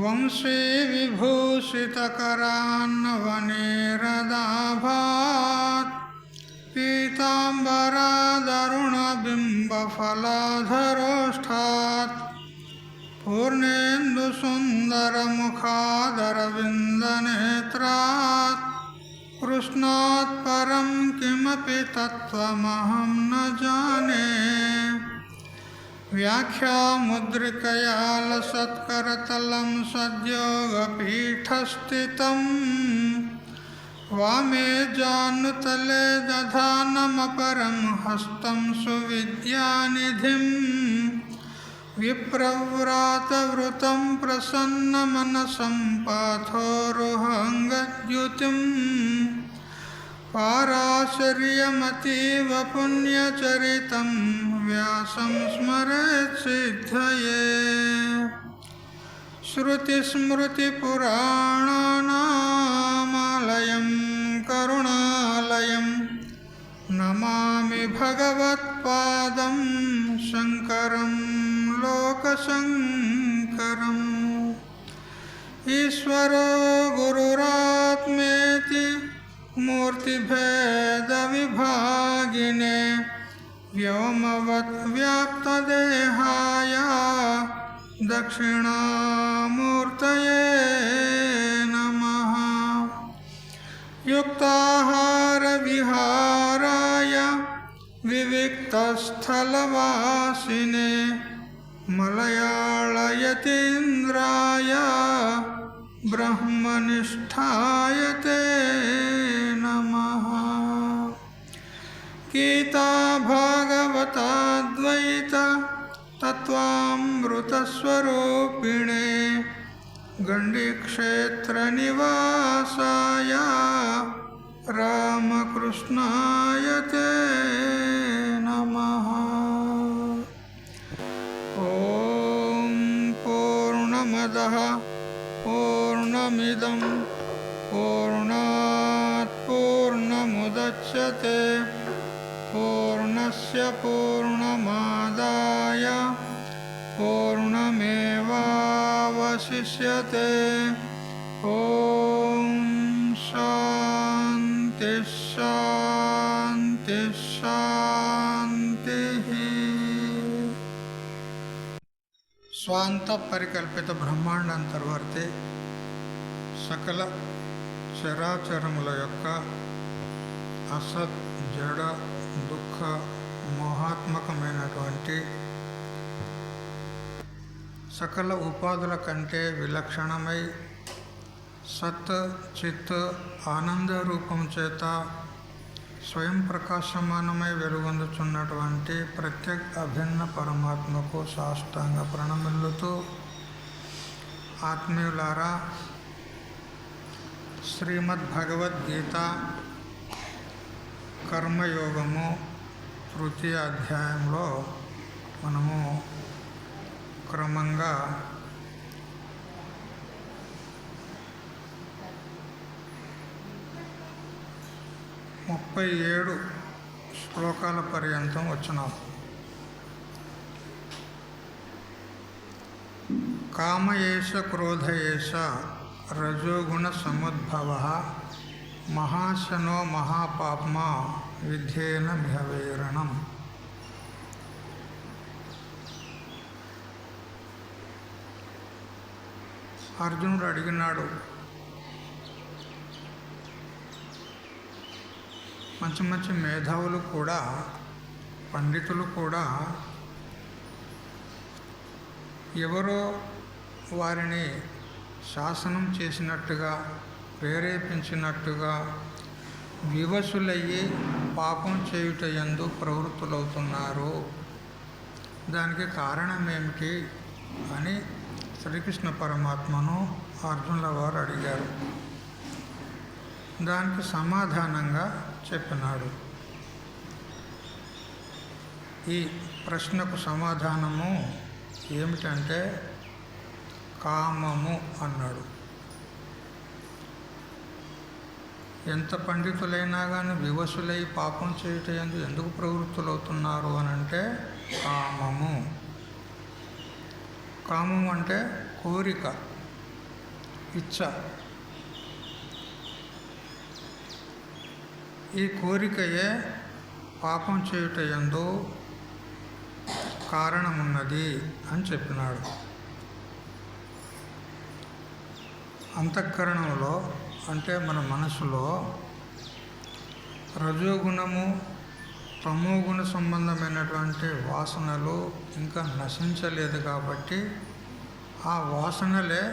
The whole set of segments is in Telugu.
వంశీ విభూషితకరాన్నవనీరదాభాత్ పీతాంబరాదరుణబింబఫలాధరోష్ఠాత్ పూర్ణేन्दుసుन्दరముఖాదరవిन्दనేత్రాత్ కృష్ణాత్ పరం కిమపి తత్వమహం న జానే. వ్యాఖ్యాముద్రికయా లసత్కరతలం సద్యోగపీఠస్థితం వామే జానుతలే దధానమపరం హస్తం సువిద్యానిధిం. విప్రవ్రాతవృతం ప్రసన్నమనసం పాథోరుహంగద్యుతిం పారాశర్యమతీవ పుణ్యచరితం వ్యాసం స్మరేత్ సిద్ధయే. శృతిస్మృతిపురాణానామాలయం కరుణాలయం నమామి భగవత్పాదం శంకరం లోకశంకరం. ఈశ్వరో గురురాత్మేతి మూర్తిభేదవిభాగినే వ్యోమవద్వ్యాప్తదేహాయ దక్షిణామూర్తయే నమః. యుక్తాహారవిహారాయ వివిక్తస్థలవాసినే మలయాళయతీంద్రాయ బ్రహ్మనిష్ఠాయ తే నమః. గీతా భాగవతాద్వైత తత్వామృతస్వరూపిణే గండిక్షేత్రనివాసాయ రామకృష్ణాయ తే నమః. ఓం పూర్ణమదః పూర్ణమిదం పూర్ణాత్ పూర్ణముదచ్యతే పూర్ణస్య పూర్ణమాదాయ పూర్ణమేవావశిష్యతే. ఓం శాంతి శాంతి శాంతి. స్వాంత పరికల్పిత బ్రహ్మాండాంతర్వర్తి సకల చరాచరముల యొక్క అసత్ జడ దుఃఖ మోహాత్మకమైనటువంటి సకల ఉపాధుల కంటే విలక్షణమై సత్ చిత్ ఆనంద రూపం చేత స్వయం ప్రకాశమానమై వెలుగొందుచున్నటువంటి ప్రత్యేక అభిన్న పరమాత్మకు సాష్టాంగ ప్రణమిల్లుతూ, ఆత్మీయులారా, శ్రీమద్భగవద్గీత కర్మయోగము తృతీయ అధ్యాయంలో మనము క్రమంగా 37 శ్లోకాల పర్యంతం వచ్చినాం. కామయేష క్రోధయేష రజోగుణ సముద్భవః మహాశనో మహాపాప్మా విద్యేన మిహవైరణం. అర్జునుడు అడిగినాడు, మంచి మంచి మేధావులు కూడా, పండితులు కూడా ఎవరో వారిని శాసనం చేసినట్టుగా, ప్రేరేపించినట్టుగా వివశులయ్యి పాపం చేయుటయందు ప్రవృత్తులవుతున్నారు. దానికి కారణం ఏమిటి అని శ్రీకృష్ణ పరమాత్మను అర్జునుల వారు అడిగారు. దానికి సమాధానంగా చెప్పినాడు. ఈ ప్రశ్నకు సమాధానము ఏమిటంటే కామము అన్నాడు. ఎంత పండితులైనా కానీ వివశులై పాపం చేయటం ఎందుకు ప్రవృత్తులవుతున్నారు అని అంటే కామము. కామం అంటే కోరిక, ఇచ్చ. ఈ కోరికయే పాపం చేయుటయందు కారణమున్నది అని చెప్పినాడు. అంతఃకరణంలో అంటే మన మనసులో రజోగుణము, తమోగుణ సంబంధమైనటువంటి వాసనలు ఇంకా నశించలేదు కాబట్టి ఆ వాసనలే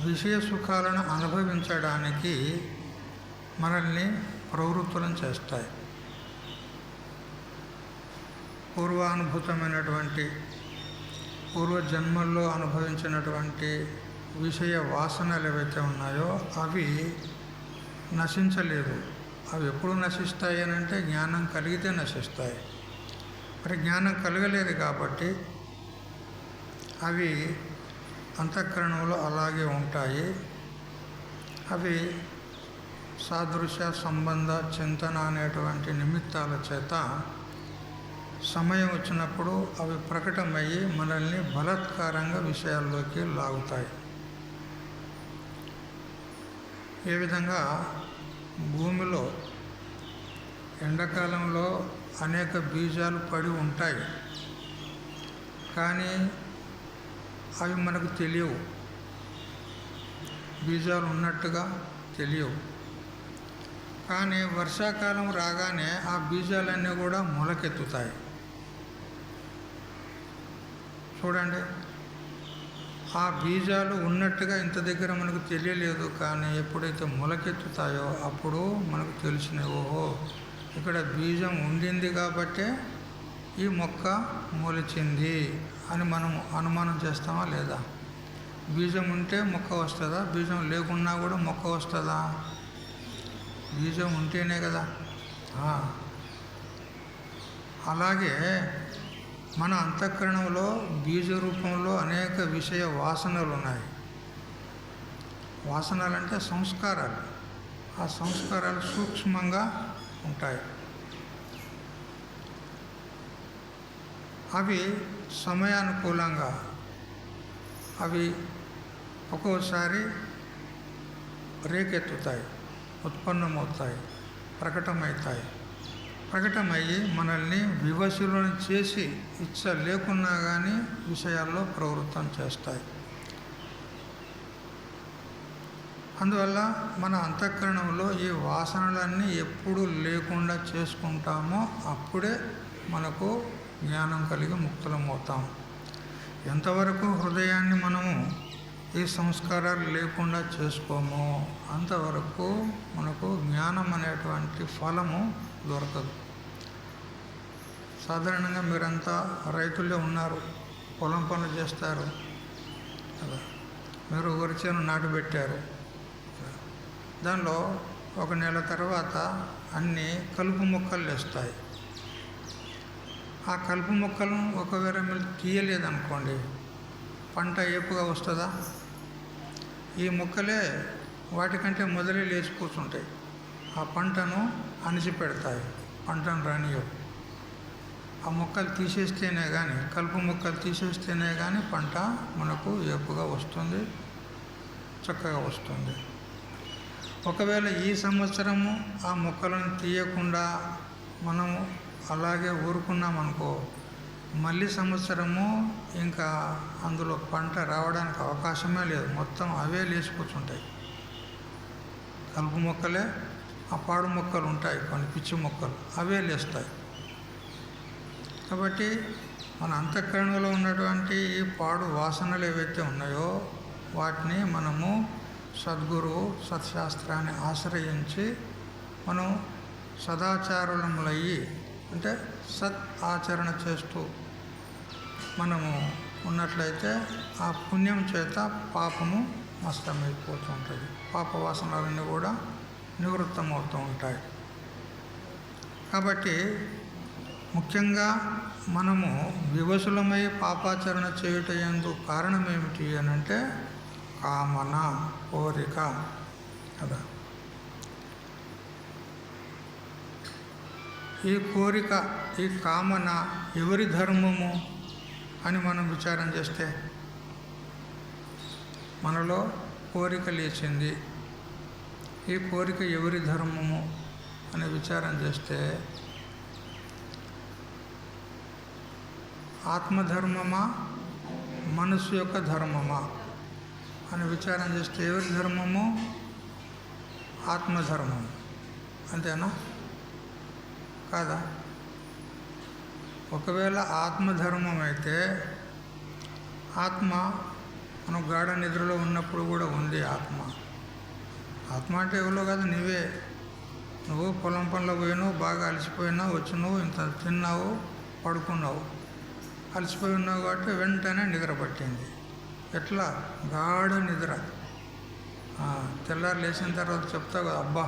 విషయ సుఖాలను అనుభవించడానికి మనల్ని ప్రవృత్తులను చేస్తాయి. పూర్వానుభూతమైనటువంటి పూర్వజన్మల్లో అనుభవించినటువంటి విషయ వాసనలు ఏవైతే ఉన్నాయో అవి నశించలేదు. అవి ఎప్పుడు నశిస్తాయి అని అంటే జ్ఞానం కలిగితే నశిస్తాయి. మరి జ్ఞానం కలగలేదు కాబట్టి అవి అంతఃకరణంలో అలాగే ఉంటాయి. అవి సాదృశ్య సంబంధ చింతన అనేటువంటి నిమిత్తాల చేత సమయం వచ్చినప్పుడు అవి ప్రకటమయ్యి మనల్ని బలాత్కారంగా విషయాల్లోకి లాగుతాయి. ఏ విధంగా భూమిలో ఎండాకాలంలో అనేక బీజాలు పడి ఉంటాయి, కానీ అవి మనకు తెలియవు. బీజాలు ఉన్నట్టుగా తెలియవు. కానీ వర్షాకాలం రాగానే ఆ బీజాలన్నీ కూడా మొలకెత్తుతాయి. చూడండి, ఆ బీజాలు ఉన్నట్టుగా ఇంత దగ్గర మనకు తెలియలేదు, కానీ ఎప్పుడైతే మొలకెత్తుతాయో అప్పుడు మనకు తెలిసినవి. ఓహో, ఇక్కడ బీజం ఉండింది కాబట్టే ఈ మొక్క మొలిచింది అని మనం అనుమానం చేస్తామా లేదా? బీజం ఉంటే మొక్క వస్తుందా? బీజం లేకున్నా కూడా మొక్క వస్తుందా? బీజం ఉంటేనే కదా. అలాగే మన అంతఃకరణంలో బీజ రూపంలో అనేక విషయ వాసనలు ఉన్నాయి. వాసనలు అంటే సంస్కారాలు. ఆ సంస్కారాలు సూక్ష్మంగా ఉంటాయి. అవి సమయానుకూలంగా అవి ఒక్కోసారి రేకెత్తుతాయి, ఉత్పన్నమవుతాయి, ప్రకటమవుతాయి. ప్రకటమయ్యి మనల్ని వివశులను చేసి ఇచ్చ లేకున్నా కానీ విషయాల్లో ప్రవృత్తం చేస్తాయి. అందువల్ల మన అంతఃకరణంలో ఈ వాసనలన్నీ ఎప్పుడు లేకుండా చేసుకుంటామో అప్పుడే మనకు జ్ఞానం కలిగి ముక్తులమవుతాం. ఎంతవరకు హృదయాన్ని మనము ఈ సంస్కారాలు లేకుండా చేసుకోమో అంతవరకు మనకు జ్ఞానం అనేటువంటి ఫలము దొరకదు. సాధారణంగా మీరంతా రైతులే ఉన్నారు, పొలం పనులు చేస్తారు కదా. మీరు వరిచేను నాటుబెట్టారు. దానిలో ఒక నెల తర్వాత అన్నీ కలుపు మొక్కలు వేస్తాయి. ఆ కలుపు మొక్కలను ఒకవేళ మీరు తీయలేదనుకోండి, పంట ఏపుగా వస్తుందా? ఈ మొక్కలే వాటికంటే మొదలే లేచి కూర్చుంటాయి. ఆ పంటను అణిచిపెడతాయి, పంటను రానియవు. ఆ మొక్కలు తీసేస్తేనే కానీ, కలుపు మొక్కలు తీసేస్తేనే కానీ పంట మనకు ఏపుగా వస్తుంది, చక్కగా వస్తుంది. ఒకవేళ ఈ సంవత్సరము ఆ మొక్కలను తీయకుండా మనము అలాగే ఊరుకున్నామనుకో, మళ్ళీ సంవత్సరము ఇంకా అందులో పంట రావడానికి అవకాశమే లేదు. మొత్తం అవే లేచి కూర్చుంటాయి. కలుపు మొక్కలే, ఆ పాడు మొక్కలు ఉంటాయి, కొన్ని పిచ్చి మొక్కలు, అవే లేస్తాయి. కాబట్టి మన అంతఃకరణలో ఉన్నటువంటి ఈ పాడు వాసనలు ఏవైతే ఉన్నాయో వాటిని మనము సద్గురువు సత్శాస్త్రాన్ని ఆశ్రయించి మనం సదాచారులములయ్యి అంటే సత్ ఆచరణ చేస్తూ మనము ఉన్నట్లయితే ఆ పుణ్యం చేత పాపము నష్టమైపోతూ ఉంటుంది. పాప వాసనలన్నీ కూడా నివృత్తమవుతూ ఉంటాయి. కాబట్టి ముఖ్యంగా మనము వివసులమై పాపాచరణ చేయుట యందు కారణం ఏమిటి అని అంటే కామన, కోరిక కదా. ఈ కోరిక, ఈ కామన ఎవరి ధర్మము అని మనం విచారం చేస్తే మనలో కోరిక లేచింది. ఈ కోరిక ఎవరి ధర్మము అని విచారం చేస్తే ఆత్మధర్మమా మనసు యొక్క ధర్మమా అని విచారం చేస్తే ఎవరి ధర్మము? ఆత్మధర్మం. అంతేనా కాదా? ఒకవేళ ఆత్మధర్మం అయితే ఆత్మ మనం గాఢ నిద్రలో ఉన్నప్పుడు కూడా ఉంది ఆత్మ. ఆత్మ అంటే ఎవరో కాదు, నీవే. నువ్వు పొలం పనిలో పోయినావు, బాగా అలసిపోయినావు, వచ్చినావు, ఇంత తిన్నావు, పడుకున్నావు. అలసిపోయి ఉన్నావు కాబట్టి వెంటనే నిద్ర పట్టింది. ఎట్లా? గాఢ నిద్ర. తెల్లారు లేచిన తర్వాత చెప్తావు కదా, అబ్బా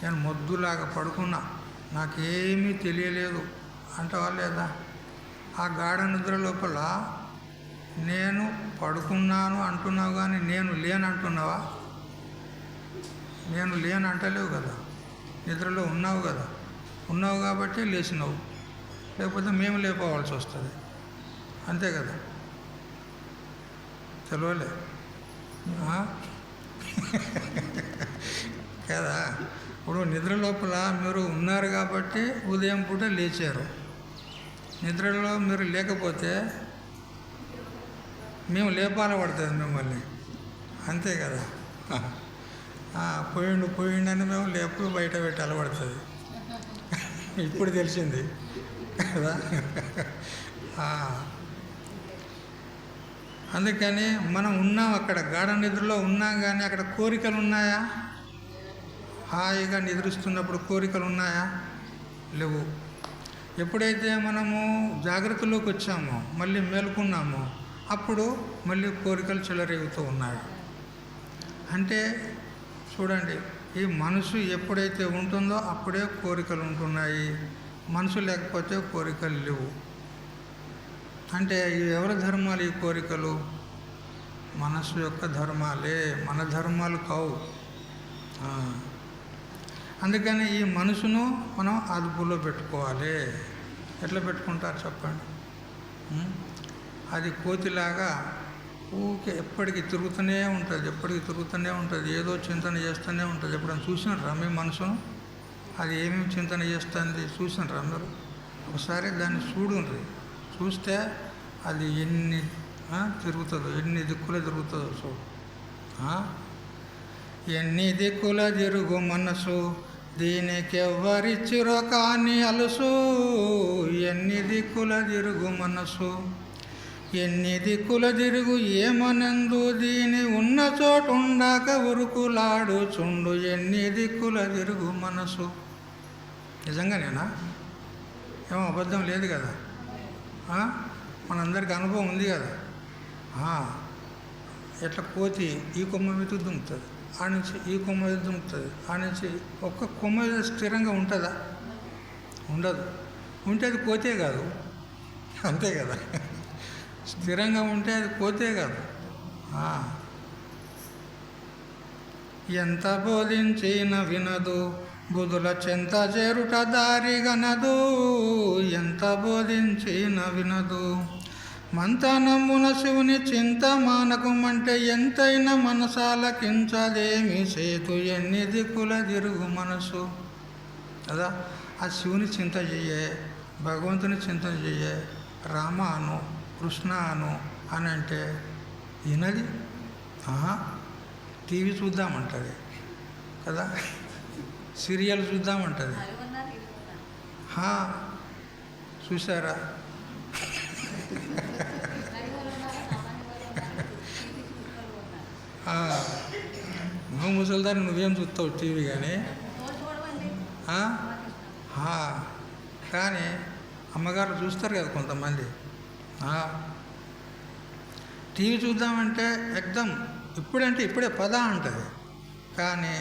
నేను మొద్దులాగా పడుకున్నా, నాకేమీ తెలియలేదు అంటావా లేదా? ఆ గాఢ నిద్ర లోపల నేను పడుకున్నాను అంటున్నావు కానీ నేను లేను అంటున్నావా? నేను లేను అంటలేవు కదా, నిద్రలో ఉన్నావు కదా. ఉన్నావు కాబట్టి లేచినావు, లేకపోతే మేము లేపవలసి వస్తుంది. అంతే కదా, తెలియలే కదా. ఇప్పుడు నిద్ర లోపల మీరు ఉన్నారు కాబట్టి ఉదయం పూట లేచారు. నిద్రలో మీరు లేకపోతే మేము లేపాల పడుతుంది మిమ్మల్ని. అంతే కదా. పోయిండని మేము లేపు బయట పెట్టాలి పడుతుంది. ఇప్పుడు తెలిసింది కదా. అందుకని మనం ఉన్నాం, అక్కడ గాఢ నిద్రలో ఉన్నాం, కానీ అక్కడ కోరికలు ఉన్నాయా? హాయిగా నిద్రిస్తున్నప్పుడు కోరికలు ఉన్నాయా? లేవు. ఎప్పుడైతే మనము జాగ్రత్తలోకి వచ్చామో, మళ్ళీ మేలుకున్నామో, అప్పుడు మళ్ళీ కోరికలు చెలరేగుతూ ఉన్నాయి. అంటే చూడండి, ఈ మనసు ఎప్పుడైతే ఉంటుందో అప్పుడే కోరికలు ఉంటున్నాయి. మనసు లేకపోతే కోరికలు లేవు. అంటే ఎవరి ధర్మాలు ఈ కోరికలు? మనసు యొక్క ధర్మాలే, మన ధర్మాలు కావు. అందుకని ఈ మనసును మనం అదుపులో పెట్టుకోవాలి. ఎట్లా పెట్టుకుంటారు చెప్పండి? అది కోతిలాగా ఊకే ఎప్పటికీ తిరుగుతూనే ఉంటుంది, ఏదో చింతన చేస్తూనే ఉంటుంది. ఎప్పుడైనా చూసినారా మీ మనసును? అది ఏమేమి చింతన చేస్తుంది చూసినారా అందరూ? ఒకసారి దాన్ని చూడండి. చూస్తే అది ఎన్ని తిరుగుతుందో, ఎన్ని దిక్కులు తిరుగుతుందో చూడు. ఎన్ని దిక్కుల తిరుగు మనసు, దీనికెవ్వరిచ్చిరో కాని అలుసు. ఎన్ని దిక్కుల తిరుగు మనసు, ఎన్ని దిక్కుల తిరుగు ఏమనందు, దీని ఉన్న చోటు ఉండాక ఉరుకులాడుచుండు. ఎన్ని దిక్కుల తిరుగు మనసు. నిజంగానేనా? ఏమో అబద్ధం లేదు కదా. మనందరికి అనుభవం ఉంది కదా. ఎట్లా కోతి ఈ కొమ్మ మీద దుంకుతుంది, ఆ నుంచి ఈ కొమ్మ మీద దుంకుతుంది, ఆ నుంచి ఒక్క కొమ్మ మీద స్థిరంగా ఉంటుందా? ఉండదు. ఉంటే అది కోతే కాదు. అంతే కదా. స్థిరంగా ఉంటే అది కోతే కాదు. ఎంత బోధించిన వినదు, బుధుల చెంత చేరుట దారిగనదు. ఎంత బోధించిన వినదు, మంతనమున శివుని చింత మానకమంటే ఎంతైనా మనసాలకించదేమి సేతు. ఎన్ని దిక్కుల తిరుగు మనసు కదా. ఆ శివుని చింత చెయ్యే, భగవంతుని చింతన చెయ్యే, రామ అను, కృష్ణ అను అని అంటే వినది. టీవీ చూద్దామంటుంది కదా, సీరియల్ చూద్దామంటుంది. చూసారా? నువ్వు ముసలిదాన్ని నువ్వేం చూస్తావు టీవీ కానీ ఆ? కానీ అమ్మగారు చూస్తారు కదా కొంతమంది, టీవీ చూద్దామంటే ఎగ్దం ఇప్పుడంటే ఇప్పుడే పద అంటుంది, కానీ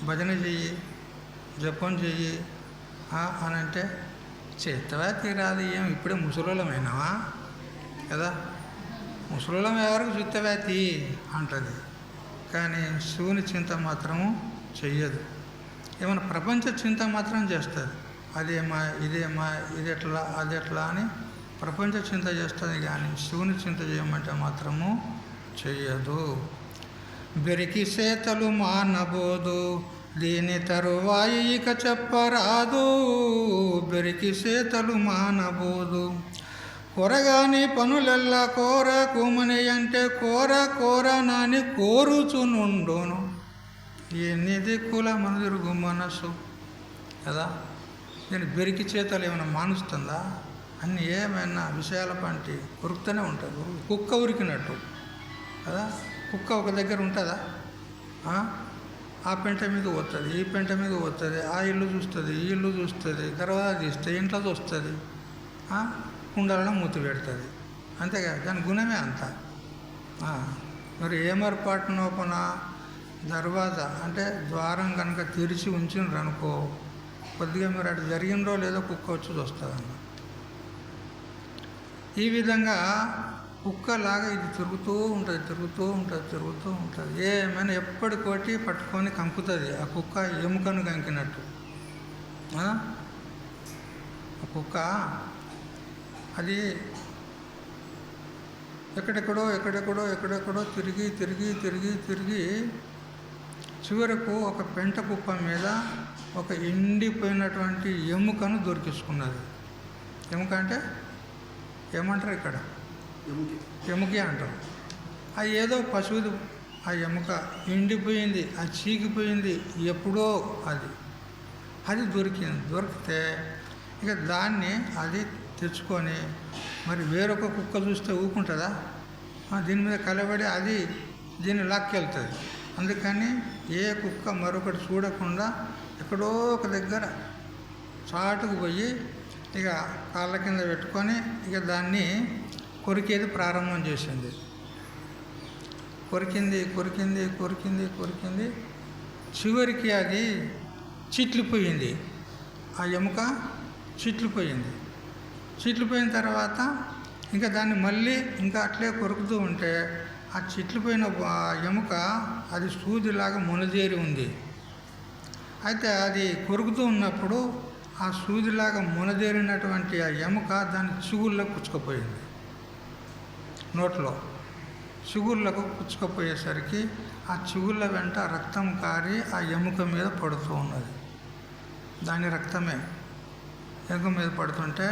భజన చెయ్యి, జపం చెయ్యి అని అంటే చేతవా తీరాది, ఏం ఇప్పుడే ముసలోళ్ళమైనావా కదా, ముసలోళ్ళం ఎవరికి చూస్తవా తీ అంటుంది. కానీ శివుని చింత మాత్రము చెయ్యదు. ఏమైనా ప్రపంచ చింత మాత్రం చేస్తుంది. అదేమా ఇదేమా ఇది ఎట్లా అది ఎట్లా అని ప్రపంచ చింత చేస్తుంది, కానీ శివుని చింత చేయమంటే మాత్రము చెయ్యదు. బెరికి సేతలు మానబోదు, దీని తరువాయి ఇక చెప్పరాదు. బెరికి సేతలు మానబోదు, కొరగాని పనులెల్లా కోర కూమని అంటే కోర కోర నాని కోరుచునుండును. ఎన్ని దిక్కుల మనుదిరుగు మనసు కదా. నేను బెరికి చేతలు ఏమైనా మానుస్తుందా? అన్నీ ఏమైనా విషయాల పంటి ఉరుకుతూనే ఉంటుంది. కుక్క ఉరికినట్టు కదా. కుక్క ఒక దగ్గర ఉంటుందా? ఆ పెంట మీద పోతుంది, ఈ పెంట మీద పోతుంది, ఆ ఇల్లు చూస్తుంది, ఈ ఇల్లు చూస్తుంది, తర్వాత తీస్తే ఇంట్లో చూస్తుంది, కుండలను మూతి పెడుతుంది. అంతేగా, దాని గుణమే అంత. మరి ఏమర్పాటు నోపన దర్వాజా అంటే ద్వారం కనుక తెరిచి ఉంచినారు అనుకో, కొద్దిగా మీరు అటు జరిగినరో లేదో కుక్క వచ్చి చూస్తుంది అన్న. ఈ విధంగా కుక్కలాగా ఇది తిరుగుతూ ఉంటుంది, తిరుగుతూ ఉంటుంది, తిరుగుతూ ఉంటుంది. ఏమైనా ఎప్పటికోటి పట్టుకొని కంకుతుంది. ఆ కుక్క ఎముకను కంకినట్టు. ఆ కుక్క అది ఎక్కడెక్కడో తిరిగి తిరిగి తిరిగి తిరిగి చివరకు ఒక పెంట కుప్ప మీద ఒక ఎండిపోయినటువంటి ఎముకను దొరికించుకున్నది. ఎముక అంటే ఏమంటారు ఇక్కడ? ఎముక అంటారు. అది ఏదో పశువుది. ఆ ఎముక ఎండిపోయింది, అది చీకిపోయింది, ఎప్పుడో అది దొరికింది. దొరికితే ఇక దాన్ని అది తెచ్చుకొని మరి వేరొక కుక్క చూస్తే ఊకుంటుందా? దీని మీద కలబడి అది దీన్ని లాక్కెళ్తుంది. అందుకని ఏ కుక్క మరొకటి చూడకుండా ఎక్కడో ఒక దగ్గర చాటుకు పోయి ఇక కాళ్ళ కింద పెట్టుకొని ఇక దాన్ని కొరికేది ప్రారంభం చేసింది. కొరికింది కొరికింది కొరికింది కొరికింది చివరికి అది చిట్లిపోయింది. ఆ ఎముక చిట్లిపోయింది. చిట్లిపోయిన తర్వాత ఇంకా దాన్ని మళ్ళీ ఇంకా అట్లే కొరుకుతూ ఉంటే ఆ చిట్లిపోయిన ఎముక అది సూదిలాగా మునదేరి ఉంది. అయితే అది కొరుకుతూ ఉన్నప్పుడు ఆ సూదిలాగా మునదేరినటువంటి ఆ ఎముక దాని చిగుళ్ళకు పుచ్చుకుపోయింది. నోట్లో చిగుళ్ళకు పుచ్చుకుపోయేసరికి ఆ చిగుళ్ళ వెంట రక్తం కారి ఆ ఎముక మీద పడుతూ ఉన్నది. దాని రక్తమే ఎముక మీద పడుతుంటే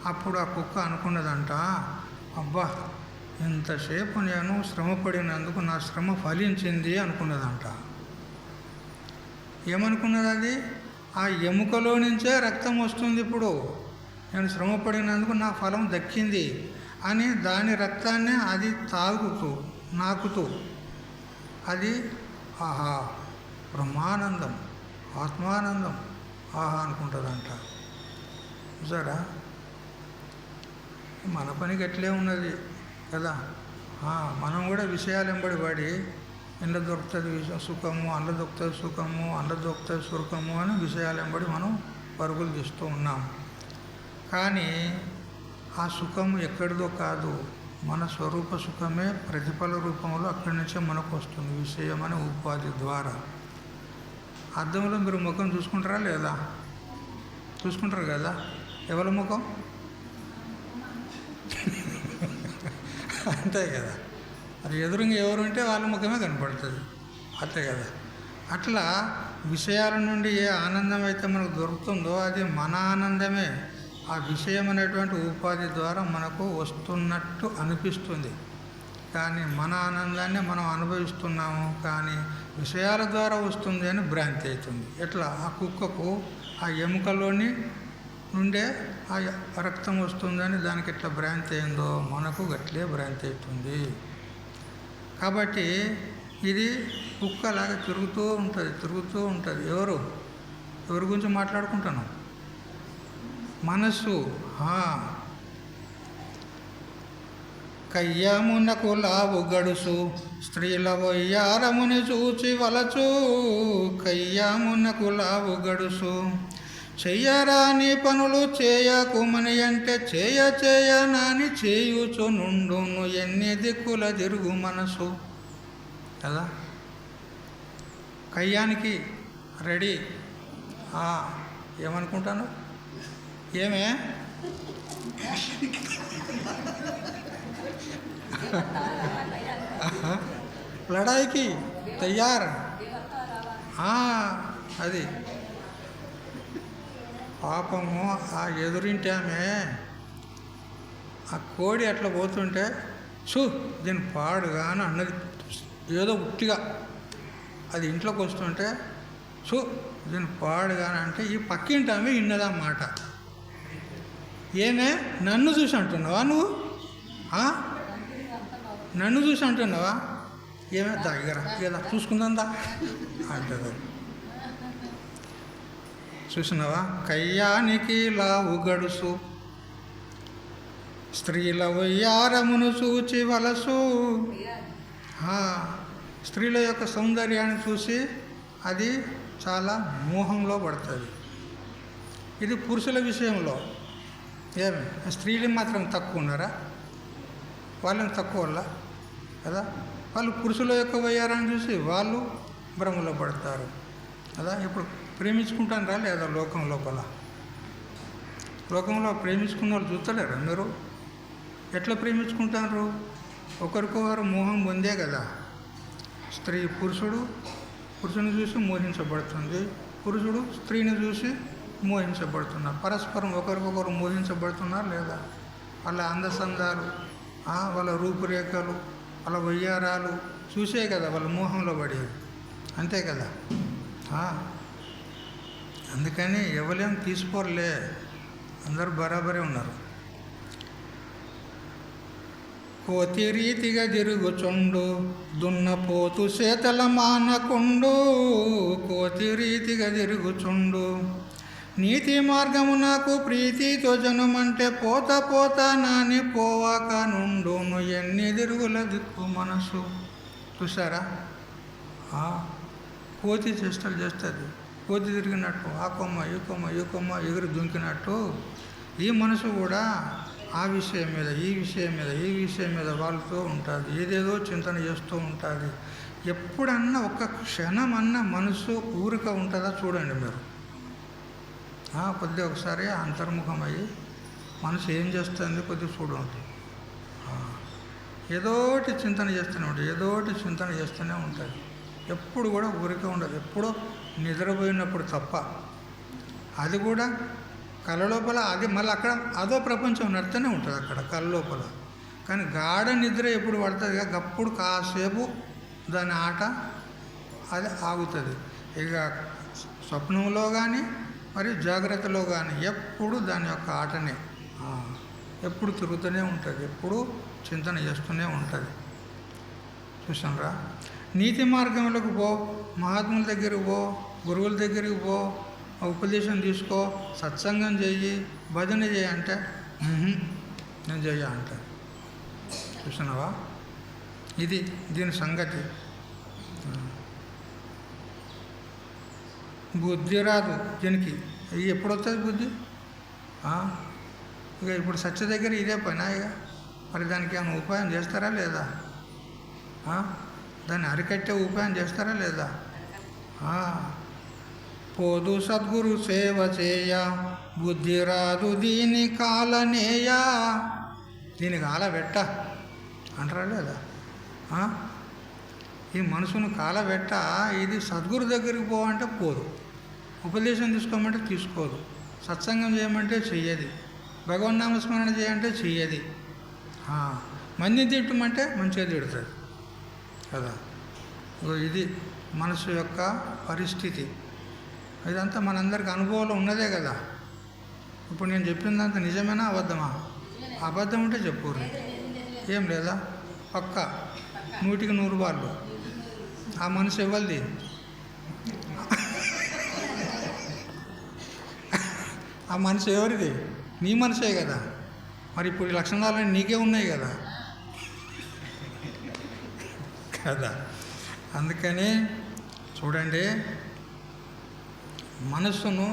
అప్పుడు ఆ కుక్క అనుకున్నదంట, అబ్బా ఇంతసేపు నేను శ్రమపడినందుకు నా శ్రమ ఫలించింది అనుకున్నదంట. ఏమనుకున్నది అది? ఆ ఎముకలో నుంచే రక్తం వస్తుంది, ఇప్పుడు నేను శ్రమపడినందుకు నా ఫలం దక్కింది అని దాని రక్తాన్ని అది తాగుతూ నాకుతూ అది ఆహా బ్రహ్మానందం, ఆత్మానందం ఆహా అనుకుంటుందంట. చూసారా, మన పని గట్లే ఉన్నది కదా. మనం కూడా విషయాలు వెంబడి పడి ఇంట్లో దొరుకుతుంది సుఖము, అందులో దొరుకుతుంది సుఖము, అందులో దొరుకుతుంది సుఖము అని విషయాలు వెంబడి మనం పరుగులు తీస్తూ ఉన్నాం. కానీ ఆ సుఖము ఎక్కడిదో కాదు, మన స్వరూప సుఖమే ప్రతిఫల రూపంలో అక్కడి నుంచే మనకు వస్తుంది, విషయం అనే ఉపాధి ద్వారా. అద్దంలో మీరు ముఖం చూసుకుంటారా లేదా? చూసుకుంటారు కదా. ఎవరి ముఖం? అంతే కదా. మరి ఎదురుగా ఎవరుంటే వాళ్ళ ముఖమే కనపడుతుంది, అంతే కదా. అట్లా విషయాల నుండి ఏ ఆనందం అయితే మనకు దొరుకుతుందో అది మన ఆనందమే. ఆ విషయం అనేటువంటి ఉపాధి ద్వారా మనకు వస్తున్నట్టు అనిపిస్తుంది, కానీ మన ఆనందాన్ని మనం అనుభవిస్తున్నాము, కానీ విషయాల ద్వారా వస్తుంది అని భ్రాంతి అవుతుంది. ఎట్లా ఆ కుక్కకు ఆ ఎముకలోని నుండే ఆ రక్తం వస్తుందని దానికి ఎట్లా భ్రాంతి అయిందో మనకు గట్లే భ్రాంతి అవుతుంది. కాబట్టి ఇది కుక్కలాగా తిరుగుతూ ఉంటుంది. ఎవరు? ఎవరి గురించి మాట్లాడుకుంటున్నాం? మనస్సు. కయ్యామునకు లావు గడుసు స్త్రీల వయ్యారముని చూచి వలచు. కయ్యామునకు లావు గడుసు చెయ్యరాని పనులు చేయకుమని అంటే చేయనాని చేయుచు నుండును ఎన్ని దిక్కుల తిరుగు మనసు కదా. కయ్యానికి రెడీ. ఏమనుకుంటాను? ఏమే లడాయికి తయారు. అది పాపము ఆ ఎదురింటి ఆమె ఆ కోడి అట్లా పోతుంటే దీని పాడుగా అని అన్నది. ఏదో ఉట్టిగా అది ఇంట్లోకి వస్తుంటే దీని పాడుగా అంటే ఈ పక్కింటి ఆమె ఇన్నదన్నమాట. ఏమే నన్ను చూసి అంటున్నావా నువ్వు? నన్ను చూసి అంటున్నావా? ఏమే దగ్గర ఇలా చూసుకుందా అంటది. చూసినావా? కయ్యానికి లావు గడుసు స్త్రీల వయ్యారమును చూచి వలసు. స్త్రీల యొక్క సౌందర్యాన్ని చూసి అది చాలా మోహంలో పడుతుంది. ఇది పురుషుల విషయంలో. ఏమి స్త్రీలు మాత్రం తక్కువ ఉన్నారా? వాళ్ళని తక్కువ వల్ల కదా. వాళ్ళు పురుషుల యొక్క వయ్యారాన్ని చూసి వాళ్ళు భ్రమలో పడతారు కదా. ఇప్పుడు ప్రేమించుకుంటారా లేదా? లోకంలో ప్రేమించుకున్న వాళ్ళు చూస్తలేరా మీరు? ఎట్లా ప్రేమించుకుంటారు? ఒకరికొకరు మోహం పొందే కదా. స్త్రీ పురుషుని చూసి మోహించబడుతుంది, పురుషుడు స్త్రీని చూసి మోహించబడుతున్నారు. పరస్పరం ఒకరికొకరు మోహించబడుతున్నారు లేదా? వాళ్ళ అందసందాలు, వాళ్ళ రూపురేఖలు, వాళ్ళ వయ్యారాలు చూసే కదా వాళ్ళ మోహంలో పడేది. అంతే కదా. అందుకని ఎవరేం తీసుకోరలే, అందరూ బరాబరే ఉన్నారు. కోతి రీతిగా తిరుగుచుండు దున్నపోతు చేతల మానకుండు. కోతి రీతిగా తిరుగుచుండు నీతి మార్గము నాకు ప్రీతితో జనుమంటే పోత నాని పోవాక నుండును ఎన్ని తిరుగుల దిక్కు మనసు. చూసారా? కోతి చేష్టలు చేస్తుంది. కోతి తిరిగినట్టు ఆ కొమ్మ ఈ కొమ్మ ఎగురు దుంకినట్టు ఈ మనసు కూడా ఆ విషయం మీద ఈ విషయం మీద వాళ్ళతో ఉంటుంది. ఏదేదో చింతన చేస్తూ ఉంటుంది. ఎప్పుడన్నా ఒక్క క్షణమన్నా మనసు ఊరిక ఉంటుందా చూడండి మీరు. కొద్దిగా ఒకసారి అంతర్ముఖం అయ్యి మనసు ఏం చేస్తుంది కొద్దిగా చూడండి. ఏదోటి చింతన చేస్తూనే ఉంటుంది. ఎప్పుడు కూడా ఊరిక ఉండదు. ఎప్పుడో నిద్రపోయినప్పుడు తప్ప. అది కూడా కళ్ళ లోపల అది మళ్ళీ అక్కడ అదో ప్రపంచం నడుతూనే ఉంటుంది అక్కడ కళ్ళ లోపల. కానీ గాఢ నిద్ర ఎప్పుడు పడుతుంది అప్పుడు కాసేపు దాని ఆట అది ఆగుతుంది. ఇక స్వప్నంలో కానీ మరియు జాగ్రత్తలో కానీ ఎప్పుడు దాని యొక్క ఆటనే ఎప్పుడు తిరుగుతూనే ఉంటుంది. ఎప్పుడు చింతన చేస్తూనే ఉంటుంది. చూసారా? నీతి మార్గంలోకి పో, మహాత్ముల దగ్గరికి పో, గురువుల దగ్గరికి పో, ఉపదేశం తీసుకో, సత్సంగం చెయ్యి, భజన చేయి అంటే నేను చెయ్య అంట. చూసినావా? ఇది దీని సంగతి. బుద్ధి రాదు దీనికి. ఎప్పుడు వస్తుంది బుద్ధి? ఇక ఇప్పుడు సత్య దగ్గర ఇదే పని. ఇక మరి దానికి ఏమైనా ఉపాయం చేస్తారా లేదా? దాన్ని అరికట్టే ఉపాయం చేస్తారా లేదా? పోదు సద్గురు సేవ చేయ బుద్ధి రాదు దీని కాలనేయ. దీనికి కాలబెట్ట అంటారా లేదా? ఈ మనసును కాలబెట్ట. ఇది సద్గురు దగ్గరికి పోవంటే పోదు, ఉపదేశం తీసుకోమంటే తీసుకోదు, సత్సంగం చేయమంటే చెయ్యది, భగవన్నామస్మరణ చేయంటే చెయ్యది, మంది తిట్టమంటే మంచిగా తిడుతుంది కదా. ఇది మనసు యొక్క పరిస్థితి. ఇదంతా మనందరికి అనుభవంలో ఉన్నదే కదా. ఇప్పుడు నేను చెప్పిందంతా నిజమేనా అబద్ధమా? అబద్ధం ఉంటే చెప్పుర్రు, ఏం లేదా? పక్క 100కి 100 వాళ్ళు. ఆ మనసు ఎవరిది? ఆ మనసు ఎవరిది? నీ మనసే కదా. మరి ఇప్పుడు ఈ లక్షణాలన్నీ నీకే ఉన్నాయి కదా కదా. అందుకని చూడండి, మనస్సును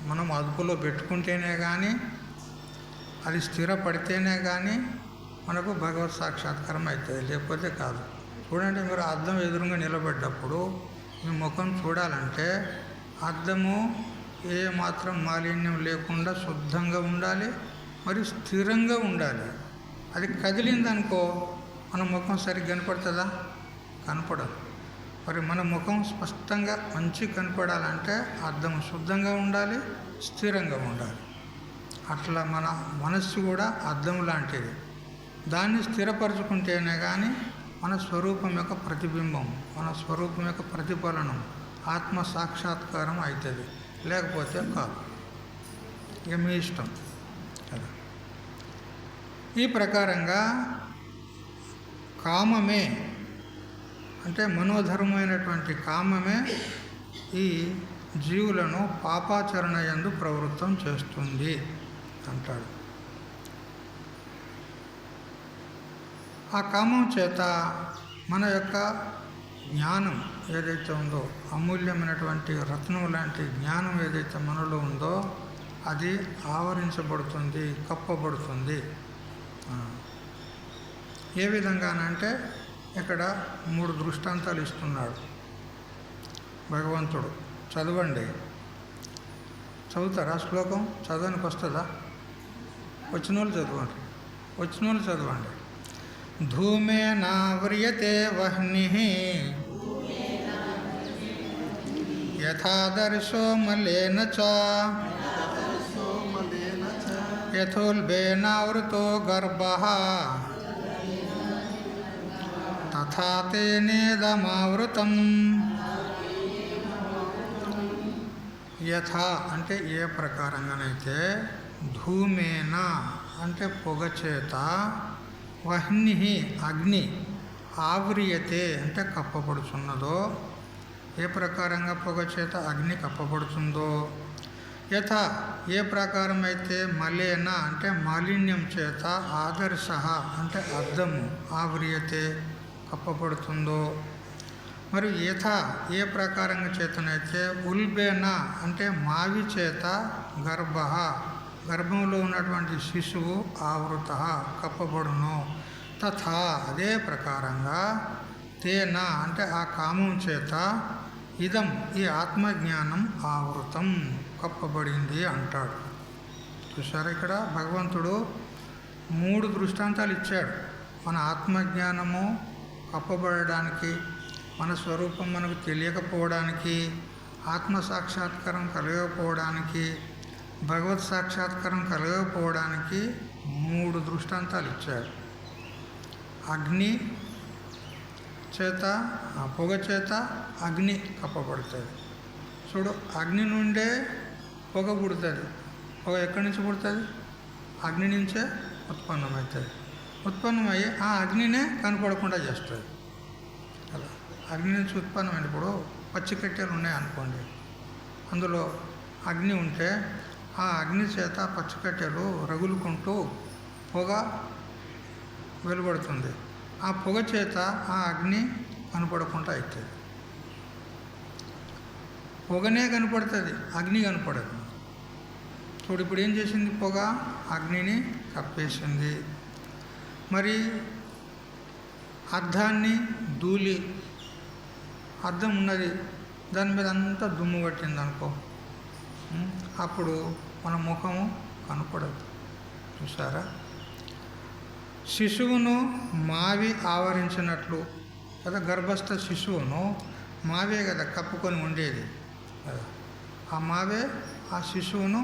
మనం అదుపులో పెట్టుకుంటేనే కానీ, అది స్థిరపడితేనే కానీ మనకు భగవత్ సాక్షాత్కారం అవుతుంది, లేకపోతే కాదు. చూడండి, మీరు అద్దం ఎదురుగా నిలబడ్డప్పుడు మీ ముఖం చూడాలంటే అద్దము ఏ మాత్రం మాలిన్యం లేకుండా శుద్ధంగా ఉండాలి, మరి స్థిరంగా ఉండాలి. అది కదిలిందనుకో మన ముఖం సరిగ్గా కనపడుతుందా? కనపడదు. మరి మన ముఖం స్పష్టంగా మంచిగా కనపడాలంటే అద్దం శుద్ధంగా ఉండాలి, స్థిరంగా ఉండాలి. అట్లా మన మనస్సు కూడా అద్దం లాంటిది. దాన్ని స్థిరపరచుకుంటేనే కానీ మన స్వరూపం యొక్క ప్రతిబింబం, మన స్వరూపం యొక్క ప్రతిఫలనం, ఆత్మ సాక్షాత్కారం అవుతుంది, లేకపోతే కాదు. ఇక మీ ఇష్టం కదా. ఈ ప్రకారంగా కామమే అంటే మనోధర్మమైనటువంటి కామమే ఈ జీవులను పాపాచరణ యందు ప్రవృత్తం చేస్తుంది అంటాడు. ఆ కామం చేత మన యొక్క జ్ఞానం ఏదైతే ఉందో, అమూల్యమైనటువంటి రత్నం లాంటి జ్ఞానం ఏదైతే మనలో ఉందో అది ఆవరించబడుతుంది, కప్పబడుతుంది. ఏ విధంగానంటే ఇక్కడ 3 దృష్టాంతాలు ఇస్తున్నాడు భగవంతుడు. చదవండి. చదువుతారా శ్లోకం? చదవనికి వస్తుందా? వచ్చిన వాళ్ళు చదవండి, వచ్చిన వాళ్ళు చదవండి. ధూమేనావ్రియతే వహ్నిః యథాదర్శో మలేన చ యథోల్బేనావృతో గర్భః తథా తేనేదమావృతం. యథా అంటే ఏ ప్రకారంగానైతే, ధూమేన అంటే పొగ చేత, వహ్ని అగ్ని, ఆవ్రియతే అంటే కప్పబడుచున్నదో, ఏ ప్రకారంగా పొగ చేత అగ్ని కప్పబడుతుందో, యథ ఏ ప్రకారం అయితే మలేన అంటే మాలిన్యం చేత, ఆదర్శ అంటే అద్దము, ఆవ్రియతే కప్పబడుతుందో, మరి యథ ఏ ప్రకారంగా చేతనైతే ఉల్బేన అంటే మావి చేత, గర్భ గర్భంలో ఉన్నటువంటి శిశువు ఆవృత కప్పబడును, తథా అదే ప్రకారంగా, తేన అంటే ఆ కామం చేత, ఇదం ఈ ఆత్మజ్ఞానం ఆవృతం కప్పబడింది అంటాడు. చూసారా, ఇక్కడ భగవంతుడు 3 దృష్టాంతాలు ఇచ్చాడు. మన ఆత్మజ్ఞానము కప్పబడడానికి, మన స్వరూపం మనకు తెలియకపోవడానికి, ఆత్మ సాక్షాత్కారం కలగకపోవడానికి, భగవత్ సాక్షాత్కారం కలగకపోవడానికి 3 దృష్టాంతాలు ఇచ్చాడు. అగ్ని చేత, పొగ చేత అగ్ని కప్పబడుతుంది. చూడు, అగ్ని నుండే పొగ పుడుతుంది. పొగ ఎక్కడి నుంచి పుడుతుంది? అగ్ని నుంచే ఉత్పన్నమవుతుంది. ఉత్పన్నమయ్యి ఆ అగ్నినే కనపడకుండా చేస్తుంది. అలా అగ్ని నుంచి ఉత్పన్నమైన, ఇప్పుడు పచ్చి కట్టెలు ఉన్నాయనుకోండి, అందులో అగ్ని ఉంటే ఆ అగ్ని చేత పచ్చి కట్టెలు రగులుకుంటూ పొగ వెలువడుతుంది. ఆ పొగ చేత ఆ అగ్ని కనపడకుండా అవుతుంది. పొగనే కనపడుతుంది, అగ్ని కనపడదు. చూడు, ఇప్పుడు ఏం చేసింది? పొగ అగ్నిని కప్పేసింది. మరి అద్దాన్ని, ధూళి, అద్దం ఉన్నది, దాని మీద అంతా దుమ్ము పట్టింది అనుకో, అప్పుడు మన ముఖము కనపడదు. చూసారా, శిశువును మావి ఆవరించినట్లు కదా, గర్భస్థ శిశువును మావే కదా కప్పుకొని ఉండేది కదా, ఆ మావే ఆ శిశువును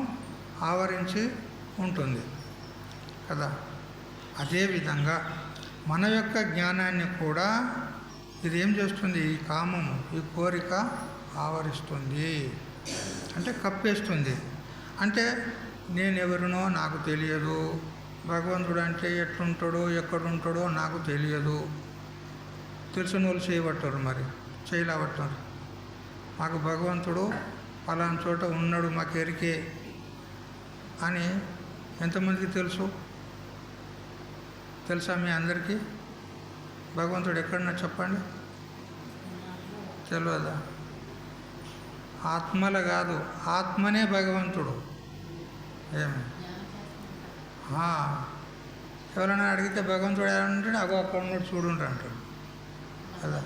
ఆవరించి ఉంటుంది కదా. అదేవిధంగా మన యొక్క జ్ఞానాన్ని కూడా ఇది ఏం చేస్తుంది? ఈ కామము, ఈ కోరిక ఆవరిస్తుంది, అంటే కప్పేస్తుంది. అంటే నేనెవరినో నాకు తెలియదు, భగవంతుడు అంటే ఎట్లుంటాడో ఎక్కడుంటాడో నాకు తెలియదు. తెలిసిన వాళ్ళు చేయబట్టారు, మరి చేయలేబట్టారు. మాకు భగవంతుడు పలానా చోట ఉన్నాడు మాకు ఎరికే, అని ఎంతమందికి తెలుసా మీ అందరికీ? భగవంతుడు ఎక్కడున్నా చెప్పండి. తెలియదా? ఆత్మల కాదు, ఆత్మనే భగవంతుడు. ఏమి ఎవరైనా అడిగితే భగవంతుడు ఏమంటాడు? అగో అక్కడ ఉన్నాడు చూడుండ్రు అంటాడు కదా.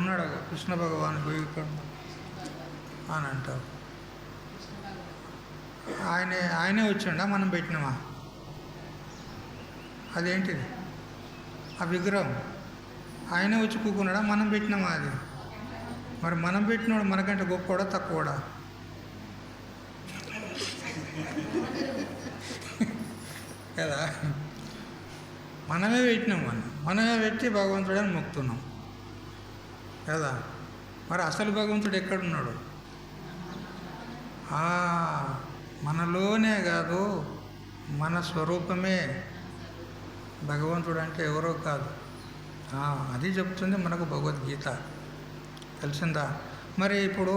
ఉన్నాడు అగో కృష్ణ భగవాన్ ఇక్కడ అని అంటారు. ఆయనే వచ్చిండా, మనం పెట్టినామా? అదేంటిది ఆ విగ్రహం? ఆయనే వచ్చి కూకున్నాడా, మనం పెట్టినామా? అది మరి మనం పెట్టినోడు మనకంటే గొప్పవాడా తక్కువడా? కదా. మనమే పెట్టినాం, మనమే పెట్టి భగవంతుడని మొక్కుతున్నాం కదా. మరి అసలు భగవంతుడు ఎక్కడున్నాడు? మనలోనే కాదు, మన స్వరూపమే భగవంతుడు. అంటే ఎవరో కాదు, అది చెప్తుంది మనకు భగవద్గీత. తెలిసిందా? మరి ఇప్పుడు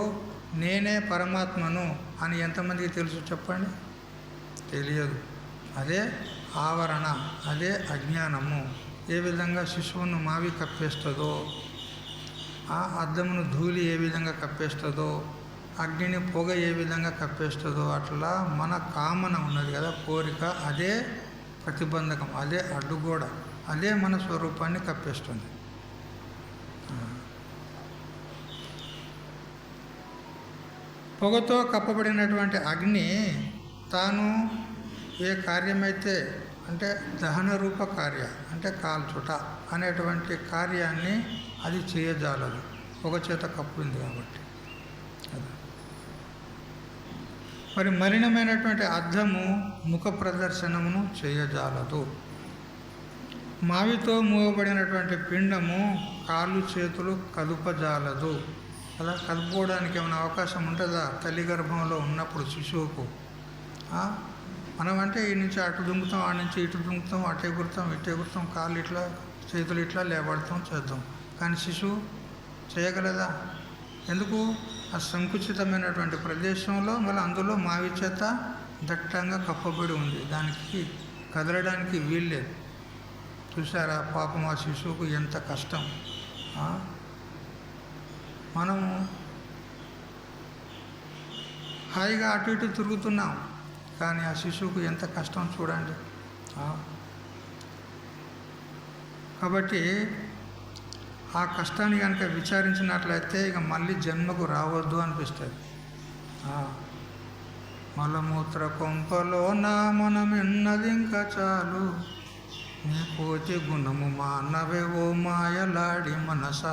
నేనే పరమాత్మను అని ఎంతమందికి తెలుసు చెప్పండి? తెలియదు. అదే ఆవరణ, అదే అజ్ఞానము. ఏ విధంగా శిశువును మావి కప్పేస్తుందో, ఆ అద్దమును ధూళి ఏ విధంగా కప్పేస్తుందో, అగ్నిని పొగ ఏ విధంగా కప్పేస్తుందో, అట్లా మన కామన ఉన్నది కదా, కోరిక, అదే ప్రతిబంధకం, అదే అడ్డుగోడ, అదే మన స్వరూపాన్ని కప్పేస్తుంది. పొగతో కప్పబడినటువంటి అగ్ని తాను ఏ కార్యమైతే, అంటే దహన రూప కార్య, అంటే కాల్చుట అనేటువంటి కార్యాన్ని అది చేయజాలదు, పొగ చేత కప్పింది కాబట్టి. మరి మలినమైనటువంటి అద్దము ముఖ ప్రదర్శనమును చేయజాలదు. మావితో మూవబడినటువంటి పిండము కాళ్ళు చేతులు కదుపజాలదు. అలా కదుపుకోవడానికి ఏమైనా అవకాశం ఉంటుందా? తల్లి గర్భంలో ఉన్నప్పుడు శిశువుకు మనం అంటే ఈ నుంచి అటు దుంకుతాం, ఆ నుంచి ఇటు దుంకుతాం, అటు ఎగురుతాం, ఇటు ఎగురుతాం, కాళ్ళు ఇట్లా చేతులు ఇట్లా లేబడతాం, చేద్దాం. కానీ శిశువు చేయగలదా? ఎందుకు? ఆ సంకుచితమైనటువంటి ప్రదేశంలో మళ్ళీ అందులో మావి చేత దట్టంగా కప్పబడి ఉంది, దానికి కదలడానికి వీల్లేదు. చూసారా పాపం ఆ శిశువుకు ఎంత కష్టం. మనము హాయిగా అటు ఇటు తిరుగుతున్నాం, కానీ ఆ శిశువుకు ఎంత కష్టం చూడండి. కాబట్టి ఆ కష్టాన్ని కనుక విచారించినట్లయితే ఇక మళ్ళీ జన్మకు రావద్దు అనిపిస్తుంది. మలమూత్ర కొంపలో నా మనమిన్నది ఇంకా చాలు, నీ కోతి గుణము మానవే ఓ మాయలాడి మనస.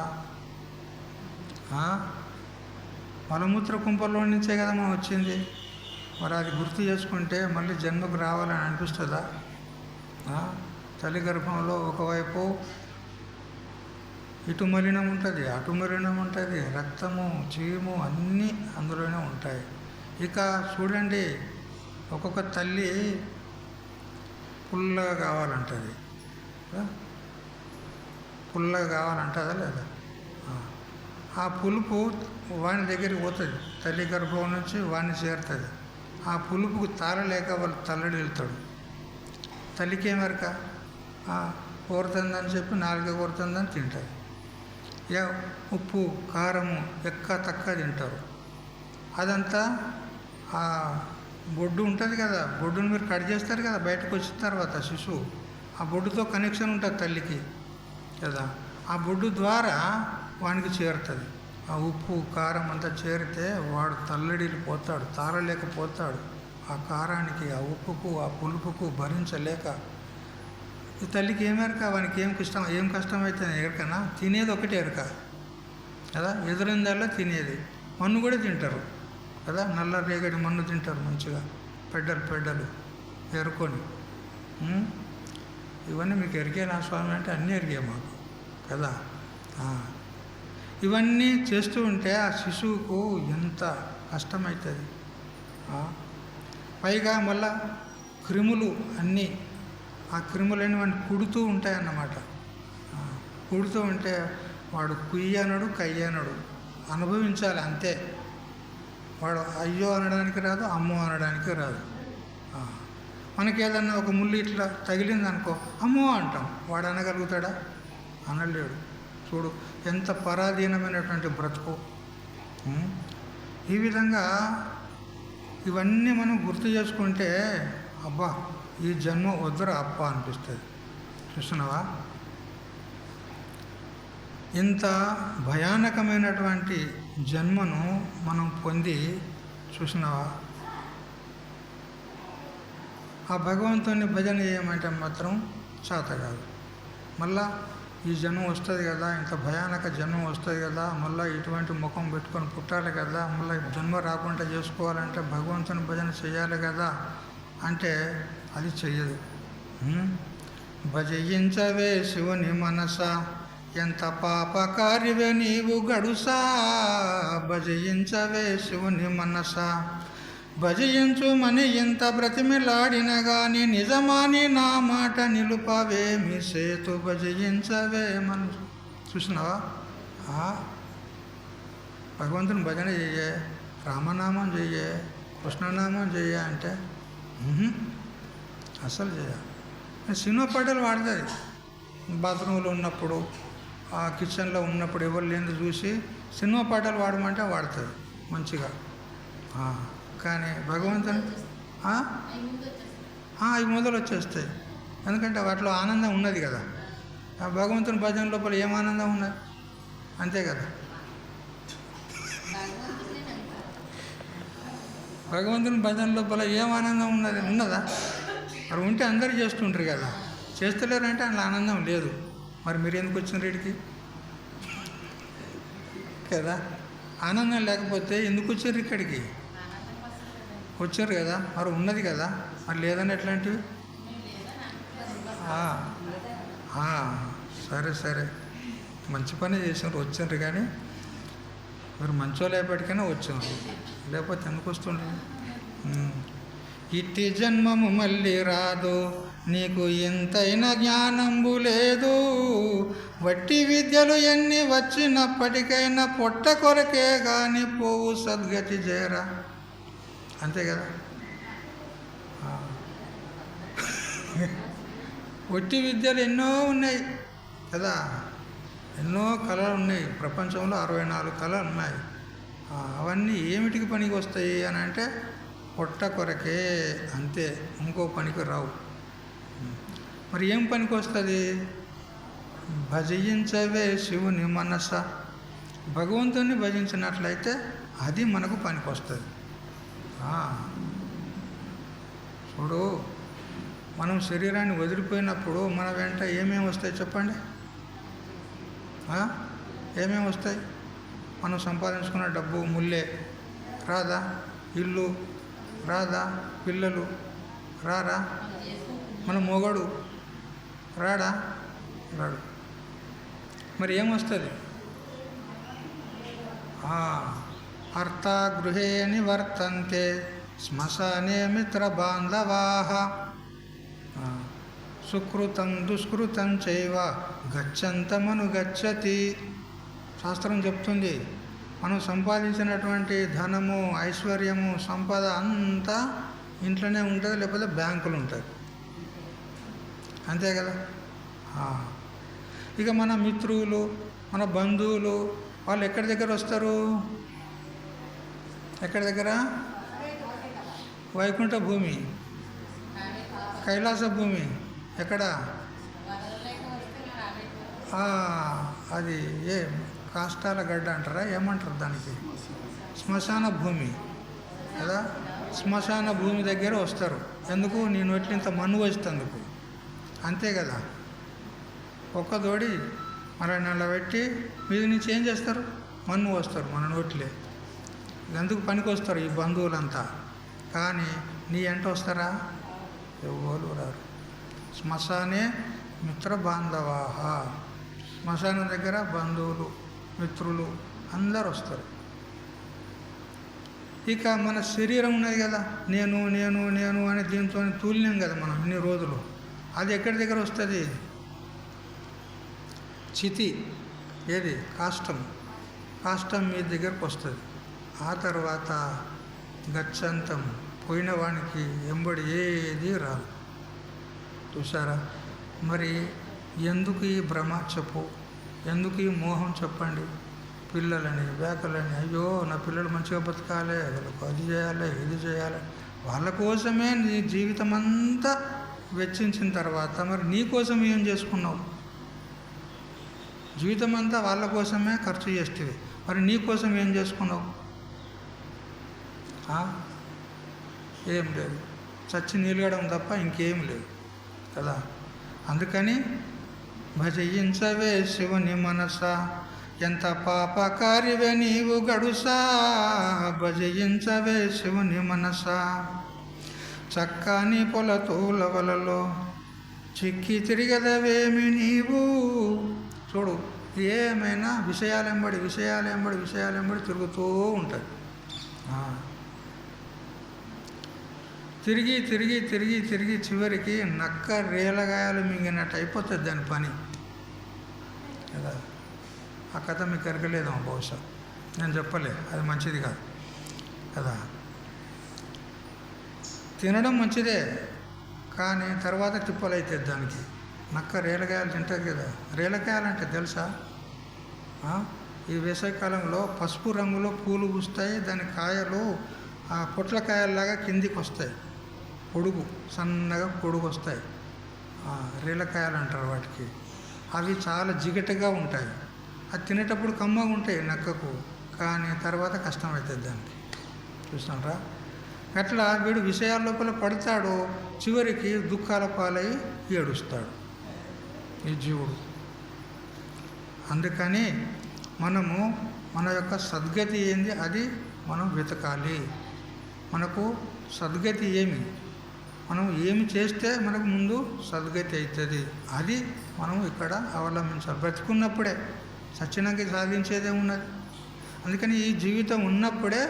మలమూత్ర కుంపలో నుంచే కదా మనం వచ్చింది. మరి అది గుర్తు చేసుకుంటే మళ్ళీ జన్మకు రావాలని అనిపిస్తుందా? తల్లి గర్భంలో ఒకవైపు ఇటు మలినం ఉంటుంది, అటు మలినం ఉంటుంది, రక్తము, చీము అన్నీ అందులోనే ఉంటాయి. ఇక చూడండి, ఒక్కొక్క తల్లి పుల్లగా కావాలంటుంది, పుల్లగా కావాలంటుందా లేదా? ఆ పులుపు వాని దగ్గరికి పోతుంది, తల్లి గర్భం నుంచి వాడిని చేరుతుంది. ఆ పులుపుకు తాళలేక వాళ్ళు తల్లడి వెళ్తాడు. తల్లికి ఏమరక కోరుతుందని చెప్పి నాలుగే కోరుతుందని తింటుంది. ఉప్పు కారము ఎక్క తక్క తింటారు. అదంతా ఆ బొడ్డు ఉంటుంది కదా, బొడ్డును మీరు కట్ చేస్తారు కదా బయటకు వచ్చిన తర్వాత శిశువు, ఆ బొడ్డుతో కనెక్షన్ ఉంటుంది తల్లికి కదా. ఆ బొడ్డు ద్వారా వానికి చేరుతుంది. ఆ ఉప్పు కారం అంతా చేరితే వాడు తల్లడిల్లిపోతాడు, తాళలేకపోతాడు. ఆ కారానికి, ఆ ఉప్పుకు, ఆ పులుపుకు భరించలేక ఈ తల్లికి ఏమెరక, వానికి ఏం కష్టమైతే ఎరకనా? తినేది ఒకటే ఎరక కదా, ఎదురైందల్లా తినేది. మన్ను కూడా తింటారు కదా, నల్ల రేగడి మన్ను తింటారు మంచిగా, పెడ్డలు ఎరుకొని. ఇవన్నీ మీకు ఎరిగేనా స్వామి అంటే అన్నీ ఎరిగే మాకు కదా. ఇవన్నీ చేస్తూ ఉంటే ఆ శిశువుకు ఎంత కష్టమవుతుంది. పైగా మళ్ళా క్రిములు అన్నీ, ఆ క్రిములన్నీ వాడిని కుడుతూ ఉంటాయన్నమాట. కుడుతూ ఉంటే వాడు కుయ్యనడు కయ్యనడు, అనుభవించాలి అంతే. వాడు అయ్యో అనడానికి రాదు, అమ్మో అనడానికి రాదు. మనకి ఏదన్నా ఒక ముళ్ళు ఇట్లా తగిలింది అనుకో, అమ్మో అంటాం. వాడు అనగలుగుతాడా? అనలేడు. చూడు ఎంత పరాధీనమైనటువంటి బ్రతుకు. ఈ విధంగా ఇవన్నీ మనం గుర్తు చేసుకుంటే అబ్బా ఈ జన్మ వద్దురా అప్ప అనిపిస్తుంది. చూస్తున్నావా, ఇంత భయానకమైనటువంటి జన్మను మనం పొంది చూసినావా, ఆ భగవంతుని భజన చేయమంటే మాత్రం చేత కాదు. మళ్ళా ఈ జన్మ వస్తుంది కదా, ఇంత భయానక జన్మ వస్తుంది కదా, మళ్ళీ ఇటువంటి ముఖం పెట్టుకొని పుట్టాలి కదా, మళ్ళీ జన్మ రాకుండా చేసుకోవాలంటే భగవంతుని భజన చేయాలి కదా అంటే అది చెయ్యదు. భజయించవే శివుని మనస, ఎంత పాపకారివే నీవు గడుసా. భజయించవే శివుని మనస, భజయించుమని ఎంత బ్రతిమిలాడిన గాని నిజమాని నా మాట నిలుపవేమి సేతు. భజయించవే మనసు. చూసినావా, భగవంతుని భజన చెయ్యే, రామనామం చెయ్యే, కృష్ణనామం చెయ్య అంటే అసలు చేయ. సినిమా పాటలు వాడుతుంది. బాత్రూంలో ఉన్నప్పుడు, ఆ కిచెన్లో ఉన్నప్పుడు ఎవరు లేని చూసి సినిమా పాటలు వాడమంటే వాడుతుంది మంచిగా. కానీ భగవంతుని అవి మొదలు వచ్చేస్తాయి. ఎందుకంటే వాటిలో ఆనందం ఉన్నది కదా. ఆ భగవంతుని భజన లోపల ఏం ఆనందం ఉన్నది? అంతే కదా. భగవంతుని భజన లోపల ఏం ఆనందం ఉన్నదా? మరి ఉంటే అందరూ చేస్తుంటారు కదా. చేస్తలేరంటే అందులో ఆనందం లేదు. మరి మీరు ఎందుకు వచ్చిన రేడికి కదా? ఆనందం లేకపోతే ఎందుకు వచ్చారు ఇక్కడికి? వచ్చారు కదా, మరి ఉన్నది కదా, మరి లేదని ఎట్లాంటివి? సరే సరే, మంచి పని చేసినారు, వచ్చారు. కానీ మీరు మంచోళ్ళు ఎప్పటికైనా వచ్చారు, లేకపోతే ఎందుకు వస్తుండ్రు? ఇట్టి జన్మము మళ్ళీ రాదు, నీకు ఎంతైనా జ్ఞానంబు లేదు. వట్టి విద్యలు ఎన్ని వచ్చినప్పటికైనా పొట్ట కొరకే కానీ పోవు సద్గతి చేరా. అంతే కదా. వట్టి విద్యలు ఎన్నో ఉన్నాయి కదా, ఎన్నో కళలు ఉన్నాయి. ప్రపంచంలో 64 కళలు ఉన్నాయి. అవన్నీ ఏమిటికి పనికి వస్తాయి అని అంటే పొట్ట కొరకే, అంతే, ఇంకో పనికి రావు. మరి ఏం పనికి వస్తుంది? భజించవే శివుని మనస. భగవంతుని భజించినట్లయితే అది మనకు పనికి వస్తుంది. చూడు, మనం శరీరాన్ని వదిలిపోయినప్పుడు మన వెంట ఏమేమి వస్తాయి చెప్పండి? ఏమేమి వస్తాయి? మనం సంపాదించుకున్న డబ్బు ముల్లే రాదా? ఇల్లు రాదా? పిల్లలు రారా? మన మొగడు రాడా? రాడు. మరి ఏమొస్తుంది? అర్థగృహే నివర్తంతే శ్మశానే మిత్ర బాంధవాః సుకృతం దుష్కృతం చైవ గచ్చంతమను గచ్చతి. శాస్త్రం చెప్తుంది, మనం సంపాదించినటువంటి ధనము, ఐశ్వర్యము, సంపద అంతా ఇంట్లోనే ఉంటుంది, లేకపోతే బ్యాంకులు ఉంటుంది. అంతే కదా. ఇక మన మిత్రులు, మన బంధువులు వాళ్ళు ఎక్కడి దగ్గర వస్తారు? ఎక్కడి దగ్గర? వైకుంఠ భూమి, కైలాస భూమి. ఎక్కడ? అది ఏ కాష్టాల గడ్డ అంటారా, ఏమంటారు దానికి? శ్మశాన భూమి కదా. శ్మశాన భూమి దగ్గర వస్తారు. ఎందుకు? నీ నోట్లు ఇంత మన్ను వచ్చేందుకు. అంతే కదా. ఒక్కదోడి మన నెల పెట్టి మీద నుంచి ఏం చేస్తారు? మన్ను వస్తారు మన నోట్లే. ఎందుకు పనికి వస్తారు ఈ బంధువులంతా. కానీ నీ ఎంట వస్తారా? ఎవరు రారు. శ్మశానే మిత్ర బాంధవాః. శ్మశానం దగ్గర బంధువులు, మిత్రులు అందరు వస్తారు. ఇక మన శరీరం ఉన్నది కదా, నేను నేను నేను అని దీంతో తూలినాం కదా మనం ఇన్ని రోజులు. అది ఎక్కడి దగ్గర వస్తుంది? చితి. ఏది? కాష్టం. కాష్టం మీ దగ్గరకు వస్తుంది. ఆ తర్వాత గచ్చంతం, పోయిన వానికి ఎంబడి ఏది రాదు. చూసారా? మరి ఎందుకు ఈ భ్రమ చెప్పు, ఎందుకు ఈ మోహం చెప్పండి? పిల్లలని వేకలని, అయ్యో నా పిల్లలు మంచిగా బతకాలి, వాళ్ళకు అది చేయాలి ఇది చేయాలి, వాళ్ళ కోసమే నీ జీవితం అంతా వెచ్చించిన తర్వాత మరి నీ కోసం ఏం చేసుకున్నావు? జీవితం అంతా వాళ్ళ కోసమే ఖర్చు చేస్తేవి, మరి నీ కోసం ఏం చేసుకున్నావు? ఏం లేదు, చచ్చి నీలుగడం తప్ప ఇంకేం లేదు కదా. అందుకని భజయించవే శివుని మనస, ఎంత పాపకారివే నీవు గడుసా. భజయించవే శివుని మనస, చక్కని పొలతూల వలలో చిక్కి తిరిగదవేమి నీవు. చూడు, ఏమైనా విషయాలెంబడి తిరుగుతూ ఉంటుంది. తిరిగి చివరికి నక్క రేలగాయలు మింగినట్టు అయిపోతుంది దాని పని కదా. ఆ కథ మీకు ఎరగలేదేమో బహుశా, నేను చెప్పలే, అది మంచిది కాదు కదా. తినడం మంచిదే, కానీ తర్వాత తిప్పలైతుంది దానికి. నక్క రేలకాయలు తింటుంది కదా. రేలకాయలు అంటే తెలుసా? ఈ వేసవికాలంలో పసుపు రంగులో పూలు పూస్తాయి, దాని కాయలు పొట్లకాయల్లాగా కిందికి వస్తాయి, పొడుగు సన్నగా పొడుగు వస్తాయి. రేలకాయలు అంటారు వాటికి. అవి చాలా జిగటగా ఉంటాయి, అది తినేటప్పుడు కమ్మగా ఉంటాయి నక్కకు, కానీ తర్వాత కష్టమవుతుంది దానికి. చూసినారా? అట్లా వీడు విషయాల లోపల పడతాడు, చివరికి దుఃఖాల పాలై ఏడుస్తాడు ఈ జీవుడు. అందుకని మనము మన యొక్క సద్గతి ఏంది అది మనం వెతకాలి. మనకు సద్గతి ఏమి, మనం ఏమి చేస్తే మనకు ముందు సద్గతి అవుతుంది, అది మనం ఇక్కడ అవలంబించాలి. బ్రతుకున్నప్పుడే, సచ్చినాకి సాధించేదే ఉన్నది. అందుకని ఈ జీవితం ఉన్నప్పుడే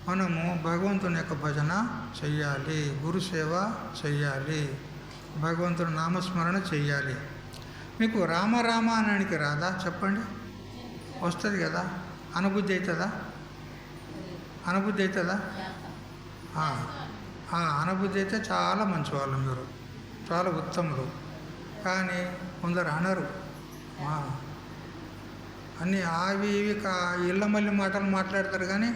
మనము భగవంతుని యొక్క భజన చెయ్యాలి, గురుసేవ చెయ్యాలి, భగవంతుని నామస్మరణ చెయ్యాలి. మీకు రామ అనడానికి రాదా? చెప్పండి. వస్తుంది కదా. అనుబుద్ధి అవుతుందా? అనుబుద్ధి అవుతుందా? అనుబుద్ధి అయితే చాలా మంచివాళ్ళు, మీరు చాలా ఉత్తములు. కానీ కొందరు అనరు, అన్నీ అవి ఇవి ఇళ్ళ మళ్ళీ మాటలు మాట్లాడతారు, కానీ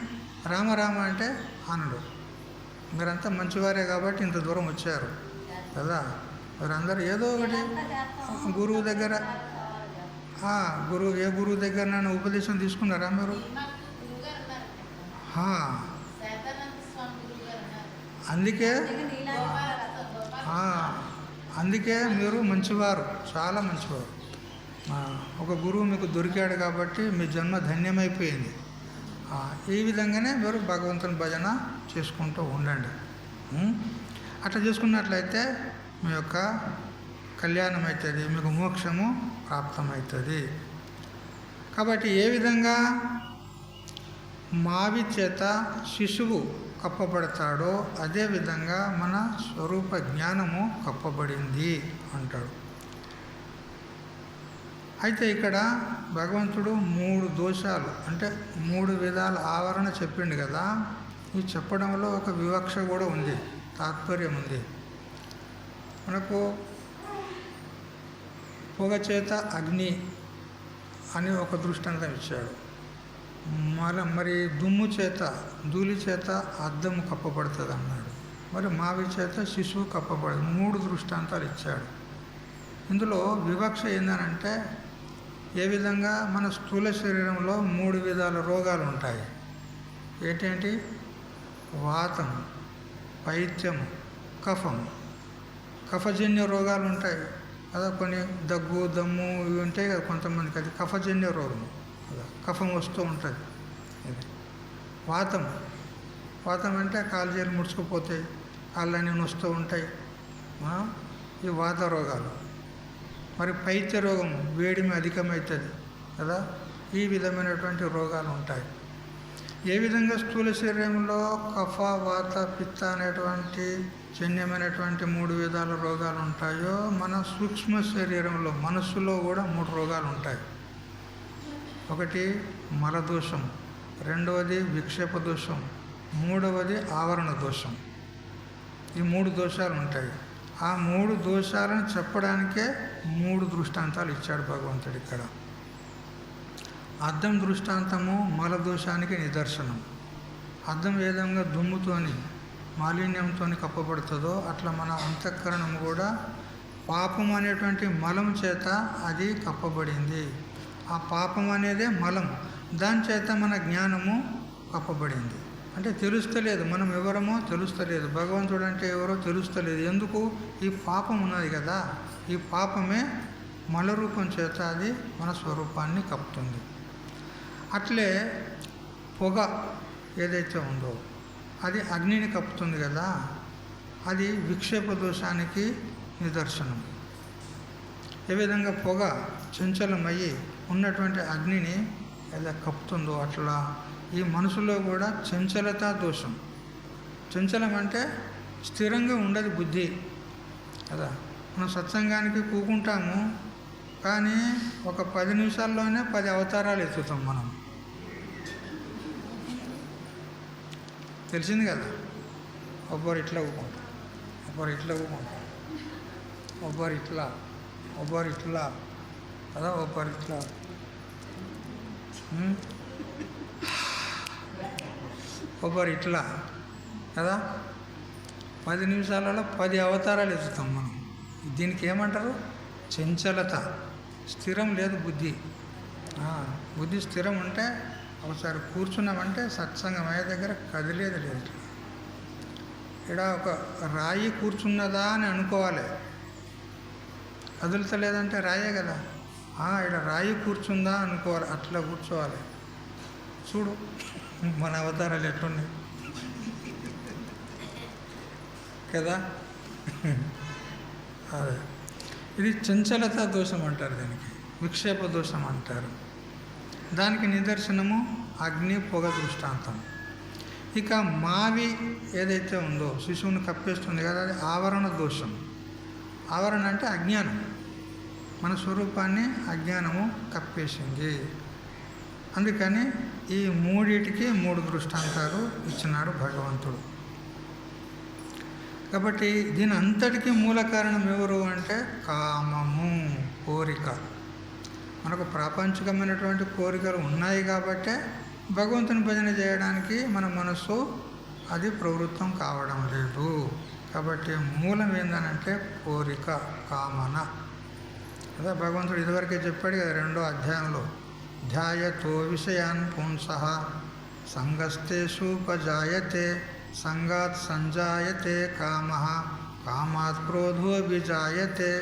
రామ అంటే అనడు. మీరంతా మంచివారే కాబట్టి ఇంత దూరం వచ్చారు కదా. మీరందరూ ఏదో ఒకటి గురువు దగ్గర, ఏ గురువు దగ్గర నన్ను ఉపదేశం తీసుకున్నారా మీరు? అందుకే మీరు మంచివారు, చాలా మంచివారు. ఒక గురువు మీకు దొరికాడు కాబట్టి మీ జన్మ ధన్యమైపోయింది. ఈ విధంగానే మీరు భగవంతుని భజన చేసుకుంటూ ఉండండి. అట్లా చేసుకున్నట్లయితే మీ యొక్క కళ్యాణం అవుతుంది, మీకు మోక్షము ప్రాప్తమవుతుంది. కాబట్టి ఏ విధంగా మావి చేత శిశువు కప్పబడతాడో అదేవిధంగా మన స్వరూప జ్ఞానము కప్పబడింది అంటాడు. అయితే ఇక్కడ భగవంతుడు 3 దోషాలు అంటే 3 విధాల ఆవరణ చెప్పిండు కదా. ఈ చెప్పడంలో ఒక వివక్ష కూడా ఉంది, తాత్పర్యం ఉంది. మనకు పొగ చేత అగ్ని అని ఒక దృష్టాంతం ఇచ్చాడు. మరి దుమ్ము చేత, ధూళి చేత అద్దము కప్పబడుతుంది అన్నాడు. మరి మావి చేత శిశువు కప్పబడదు. 3 దృష్టాంతాలు ఇచ్చాడు. ఇందులో వివక్ష ఏందనంటే, ఏ విధంగా మన స్థూల శరీరంలో 3 విధాల రోగాలు ఉంటాయి. ఏంటంటే వాతం, పైత్యము, కఫం. కఫజన్య రోగాలు ఉంటాయి కదా, కొన్ని దగ్గు దమ్ము ఇవి ఉంటాయి కదా కొంతమందికి, అది కఫజన్య రోగం కదా, కఫం వస్తూ ఉంటుంది. ఇది వాతం అంటే కాలు చేతులు ముడుచుకుపోతాయి, కాళ్ళన్నీ నొస్తూ ఉంటాయి, ఈ వాత రోగాలు. మరి పైత్య రోగం, వేడిమి అధికమవుతుంది కదా, ఈ విధమైనటువంటి రోగాలు ఉంటాయి. ఏ విధంగా స్థూల శరీరంలో కఫ, వాత, పిత్త అనేటువంటి జన్యమైనటువంటి 3 విధాల రోగాలు ఉంటాయో, మన సూక్ష్మ శరీరంలో మనస్సులో కూడా 3 రోగాలు ఉంటాయి. ఒకటి మలదోషం, రెండవది విక్షేప దోషం, మూడవది ఆవరణ దోషం. ఈ 3 దోషాలు ఉంటాయి. ఆ 3 దోషాలను చెప్పడానికే 3 దృష్టాంతాలు ఇచ్చాడు భగవంతుడు ఇక్కడ. అద్దం దృష్టాంతము మల దోషానికి నిదర్శనం. అద్దం ఏ విధంగా దుమ్ముతోని మాలిన్యంతో కప్పబడుతుందో అట్లా మన అంతఃకరణం కూడా పాపం అనేటువంటి మలం చేత అది కప్పబడింది. ఆ పాపం అనేదే మలం, దాని చేత మన జ్ఞానము కప్పబడింది. అంటే తెలుస్తలేదు, మనం ఎవరమో తెలుస్తలేదు, భగవంతుడు అంటే ఎవరో తెలుస్తలేదు. ఎందుకు? ఈ పాపం ఉన్నది కదా, ఈ పాపమే మల రూపం చేత అది మన స్వరూపాన్ని కప్పుతుంది. అట్లే పొగ ఏదైతే ఉందో అది అగ్నిని కప్పుతుంది కదా, అది విక్షేప దోషానికి నిదర్శనం. ఏ విధంగా పొగ చంచలమయ్యి ఉన్నటువంటి అగ్నిని ఎలా కప్పుతుందో అట్లా ఈ మనసులో కూడా చంచలతా దోషం. చంచలం అంటే స్థిరంగా ఉండదు బుద్ధి కదా. మనం సత్సంగానికి కూకుంటాము, కానీ ఒక 10 నిమిషాల్లోనే 10 అవతారాలు ఎత్తుతాం మనం. తెలిసింది కదా, ఒబ్బరు ఇట్లా ఊకుంటాం, ఒబ్బరు ఇట్లా ఊకుంటాం, ఒబ్బరు ఇట్లా, ఒబ్బరు ఇట్లా కదా, ఒబ్బరు ఇట్లా, ఒబ్బరు ఇట్లా కదా. 10 నిమిషాలలో 10 అవతారాలు ఎత్తుతాం మనం. దీనికి ఏమంటారు? చంచలత. స్థిరం లేదు బుద్ధి. బుద్ధి స్థిరం ఉంటే ఒకసారి కూర్చున్నామంటే సత్సంగం అయ్యే దగ్గర కదిలేదు లేదు. ఇక్కడ ఒక రాయి కూర్చున్నదా అని అనుకోవాలి, కదులుతలేదంటే రాయే కదా. ఇక్కడ రాయి కూర్చుందా అనుకోవాలి, అట్లా కూర్చోవాలి. చూడు మన అవతారాలు ఎట్లున్నాయి కదా. అదే ఇది చంచలత దోషం అంటారు, దీనికి విక్షేప దోషం అంటారు. దానికి నిదర్శనము అగ్ని పొగ దృష్టాంతం. ఇక మావి ఏదైతే ఉందో శిశువుని కప్పేస్తుంది కదా, అది ఆవరణ దోషం. ఆవరణ అంటే అజ్ఞానం, మన స్వరూపాన్ని అజ్ఞానము కప్పేసింది. అందుకని ఈ 3టికి 3 దృష్టాంతాలు ఇచ్చినాడు భగవంతుడు. కాబట్టి దీని అంతటికీ మూల కారణం ఎవరు అంటే కామము, కోరిక. మనకు ప్రాపంచికమైనటువంటి కోరికలు ఉన్నాయి కాబట్టే భగవంతుని భజన చేయడానికి మన మనస్సు అది ప్రవృత్తం కావడం లేదు. కాబట్టి మూలం ఏందనంటే కోరిక, కామన. అదే భగవంతుడు ఇదివరకే చెప్పాడు కదా 2వ అధ్యాయంలో, ధ్యాయతో విషయాన్ పుంసః సంగస్తేషూపజాయతే సంగాత్ సంజాయతే కామః కామాత్ క్రోధో విజాయతే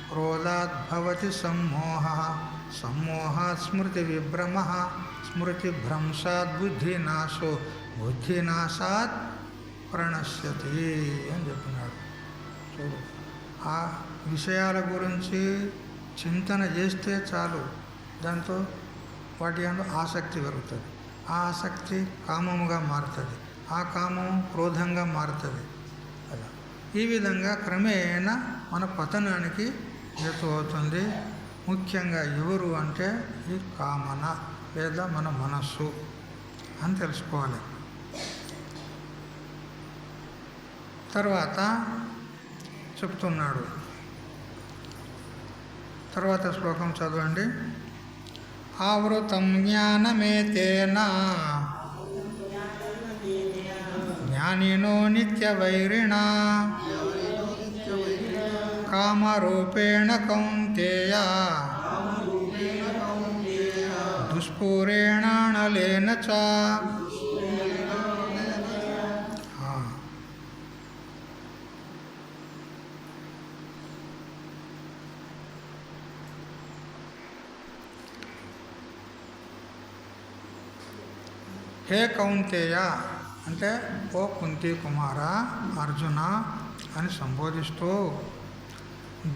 క్రోధాత్ భవతి సమ్మోహః సమ్మోహాత్ స్మృతి విభ్రమః స్మృతిభ్రంశాత్ బుద్ధినాశో బుద్ధినాశాత్ ప్రణశ్యతి అని చెప్పినాడు. చూడు, ఆ విషయాల గురించి చింతన చేస్తే చాలు, దాంతో వాటి యందు ఆసక్తి పెరుగుతుంది. ఆ ఆసక్తి కామముగా మారుతుంది, ఆ కామము క్రోధంగా మారుతుంది. అలా ఈ విధంగా క్రమేణా మన పతనానికి హేతు అవుతుంది. ముఖ్యంగా ఎవరు అంటే ఈ కామన లేదా మన మనస్సు అని తెలుసుకోవాలి. తర్వాత చెప్తున్నాడు, తర్వాత శ్లోకం చదవండి. ఆవృతం జ్ఞానమేతేన జ్ఞానినో నిత్యవైరిణ కామరూపేణ కౌంతేయ దుష్పూరేణానలేన చ. హే కౌంతేయ అంటే ఓ కుంతి కుమార అర్జున అని సంబోధిస్తూ,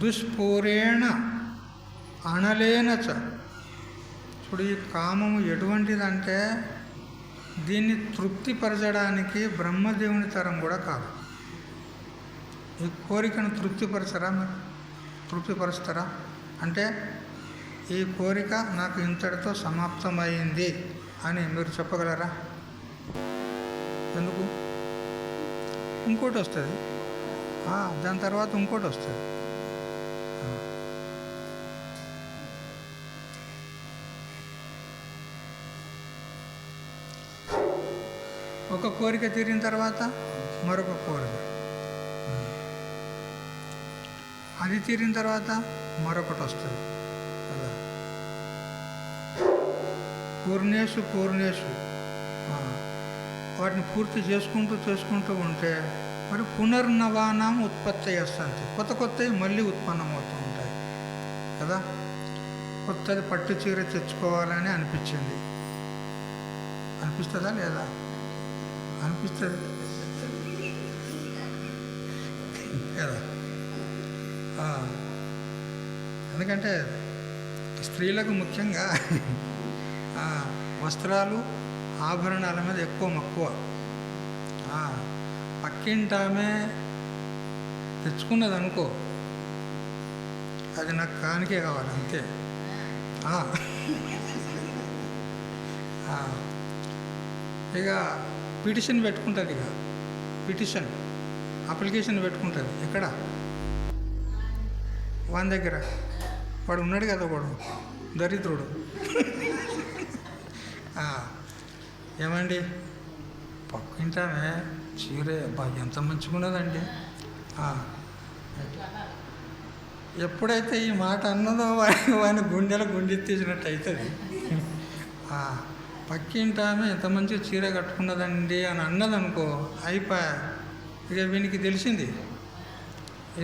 దుష్పూరేణ అనలేన చ. ఇప్పుడు ఈ కామము ఎటువంటిదంటే దీన్ని తృప్తిపరచడానికి బ్రహ్మదేవుని తరం కూడా కాదు. ఈ కోరికను తృప్తిపరచరా, మీరు తృప్తిపరుస్తారా? అంటే ఈ కోరిక నాకు ఇంతటితో సమాప్తమైంది అని మీరు చెప్పగలరా? ఎందుకు? ఇంకోటి వస్తుంది, దాని తర్వాత ఇంకోటి వస్తుంది. ఒక కోరిక తీరిన తర్వాత మరొక కోరిక, అది తీరిన తర్వాత మరొకటి వస్తుంది కదా. పూర్ణేషు పూర్ణేషు వాటిని పూర్తి చేసుకుంటూ ఉంటే మరి పునర్నవానాం ఉత్పత్తి చేస్తుంది. కొత్తవి మళ్ళీ ఉత్పన్నమవుతూ ఉంటాయి కదా. కొత్తది పట్టు చీర తెచ్చుకోవాలని అనిపిస్తుందా లేదా? అనిపిస్తుంది కదా. ఎందుకంటే స్త్రీలకు ముఖ్యంగా వస్త్రాలు ఆభరణాల మీద ఎక్కువ మక్కువ. పక్కింటామే తెచ్చుకున్నది అనుకో, అది నాకు కానికే కావాలి అంతే. ఇక పిటిషన్ పెట్టుకుంటుంది, అప్లికేషన్ పెట్టుకుంటుంది. ఎక్కడ? వాని దగ్గర. వాడు ఉన్నాడు కదా, వాడు దరిద్రుడు. ఏమండి పక్కింటామే చీరే ఎంత మంచిగున్నదండి. ఎప్పుడైతే ఈ మాట అన్నదో వాని గుండెలో గుండెత్తేసినట్టు అవుతుంది. పక్కింటామే ఎంత మంచి చీర కట్టుకున్నదండి అని అన్నదనుకో, అయిపోయా. ఇక వీనికి తెలిసింది,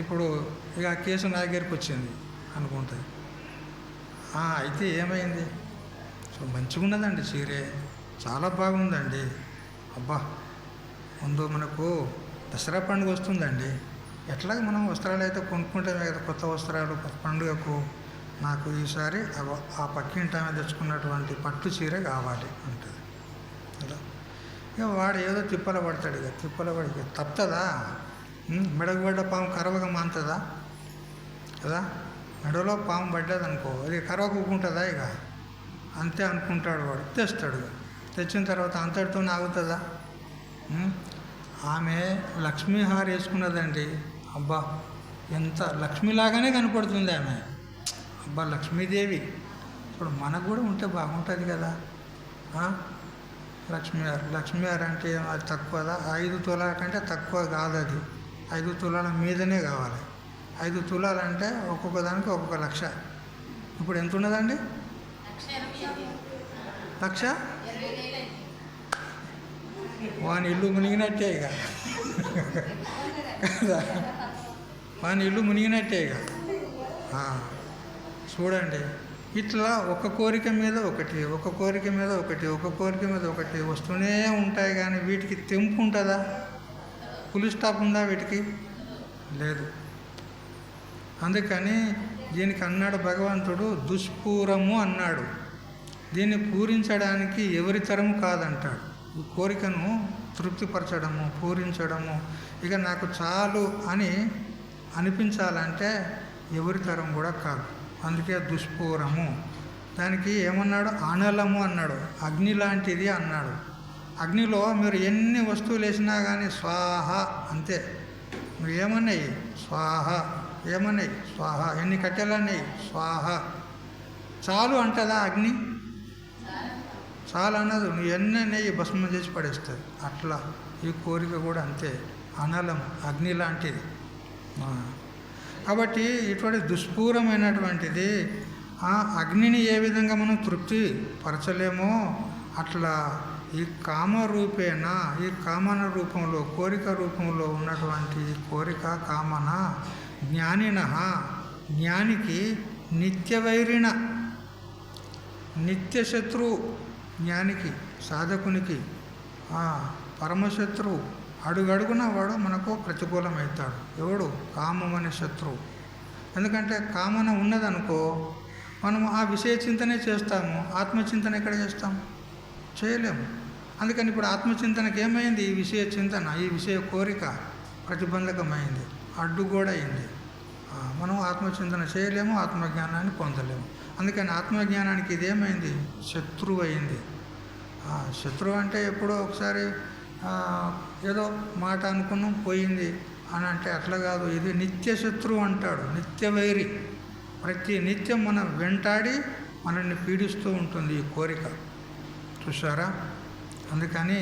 ఇప్పుడు ఇక ఆ కేసు నా దగ్గరికి వచ్చింది అనుకుంటుంది. అయితే ఏమైంది? సో మంచిగా ఉన్నదండి చీరే, చాలా బాగుందండి. అబ్బా, ముందు మనకు దసరా పండుగ వస్తుందండి, ఎట్లాగ మనం వస్త్రాలు అయితే కొనుక్కుంటామే కదా, కొత్త వస్త్రాలు పండుగకు. నాకు ఈసారి ఆ పక్కింటి ఆమె తెచ్చుకున్నటువంటి పట్టు చీర కావాలి అంటుంది కదా. ఇక వాడు ఏదో తిప్పల పడతాడు. ఇక తిప్పల పడి తప్పుతుందా? మెడకు పడ్డ పాము కరవగా మాంతుందా కదా. మెడలో పాము పడ్డదనుకో, అది కరవకుంటుందా? ఇక అంతే అనుకుంటాడు వాడు. తెస్తాడు. తెచ్చిన తర్వాత అంతటితో ఆగుతుందా? ఆమె లక్ష్మీహార వేసుకున్నదండి. అబ్బా, ఎంత లక్ష్మిలాగానే కనపడుతుంది ఆమె. అబ్బా, లక్ష్మీదేవి. ఇప్పుడు మనకు కూడా ఉంటే బాగుంటుంది కదా. లక్ష్మీహార అంటే అది తక్కువదా? 5 తులాల కంటే తక్కువ కాదు అది. 5 తులాల మీదనే కావాలి. 5 తులాలంటే ఒక్కొక్క దానికి ఒక్కొక్క లక్ష. ఇప్పుడు ఎంత ఉన్నదండి? 1,00,000. వాని ఇల్లు మునిగినట్టే ఇక కదా. వాని ఇల్లు మునిగినట్టే ఇక. చూడండి, ఇట్లా ఒక కోరిక మీద ఒకటి, ఒక కోరిక మీద ఒకటి, ఒక కోరిక మీద ఒకటి వస్తూనే ఉంటాయి. కానీ వీటికి తెంపు ఉంటుందా? ఫుల్ స్టాప్ ఉందా వీటికి? లేదు. అందుకని దీనికి అన్నాడు భగవంతుడు, దుష్పూరము అన్నాడు. దీన్ని పూరించడానికి ఎవరి తరము కాదంటాడు. ఈ కోరికను తృప్తిపరచడము, పూరించడము, ఇక నాకు చాలు అని అనిపించాలంటే ఎవరి తరం కూడా కాదు. అందుకే దుష్పూరము. దానికి ఏమన్నాడు? అనలము అన్నాడు. అగ్ని లాంటిది అన్నాడు. అగ్నిలో మీరు ఎన్ని వస్తువులు వేసినా కానీ స్వాహ అంతే. మీరు ఏమన్నాయి? స్వాహ. ఏమన్నాయి? స్వాహ. ఎన్ని కట్టెలన్నాయి? స్వాహ. చాలు అంటదా అగ్ని? చాలా అన్నది. నువ్వు ఎన్ని నెయ్యి భస్మం చేసి పడేస్తుంది. అట్లా ఈ కోరిక కూడా అంతే, అనలం, అగ్ని లాంటిది. కాబట్టి ఇటువంటి దుష్పూరమైనటువంటిది ఆ అగ్నిని ఏ విధంగా మనం తృప్తి పరచలేమో అట్లా ఈ కామరూపేణ, ఈ కామన రూపంలో, కోరిక రూపంలో ఉన్నటువంటి కోరిక కామన జ్ఞానికి నిత్యవైరిణ, నిత్యశత్రువు. జ్ఞానికి, సాధకునికి పరమశత్రువు. అడుగడుగున వాడు మనకు ప్రతికూలమవుతాడు. ఎవడు? కామం అనే శత్రువు. ఎందుకంటే కామన ఉన్నదనుకో మనము ఆ విషయ చింతనే చేస్తాము. ఆత్మచింతన ఎక్కడ చేస్తాము? చేయలేము. అందుకని ఇప్పుడు ఆత్మచింతనకి ఏమైంది? ఈ విషయ చింతన, ఈ విషయ కోరిక ప్రతిబంధకమైంది, అడ్డుగోడ అయింది. మనం ఆత్మచింతన చేయలేము, ఆత్మజ్ఞానాన్ని పొందలేము. అందుకని ఆత్మజ్ఞానానికి ఇదేమైంది? శత్రువు అయింది. శత్రువు అంటే ఎప్పుడో ఒకసారి ఏదో మాట అనుకున్నాం పోయింది అని అంటే అట్లా కాదు. ఇది నిత్య శత్రువు అంటాడు, నిత్య వైరి. ప్రతి నిత్యం మనం వెంటాడి మనల్ని పీడిస్తూ ఉంటుంది ఈ కోరిక. చూసారా? అందుకని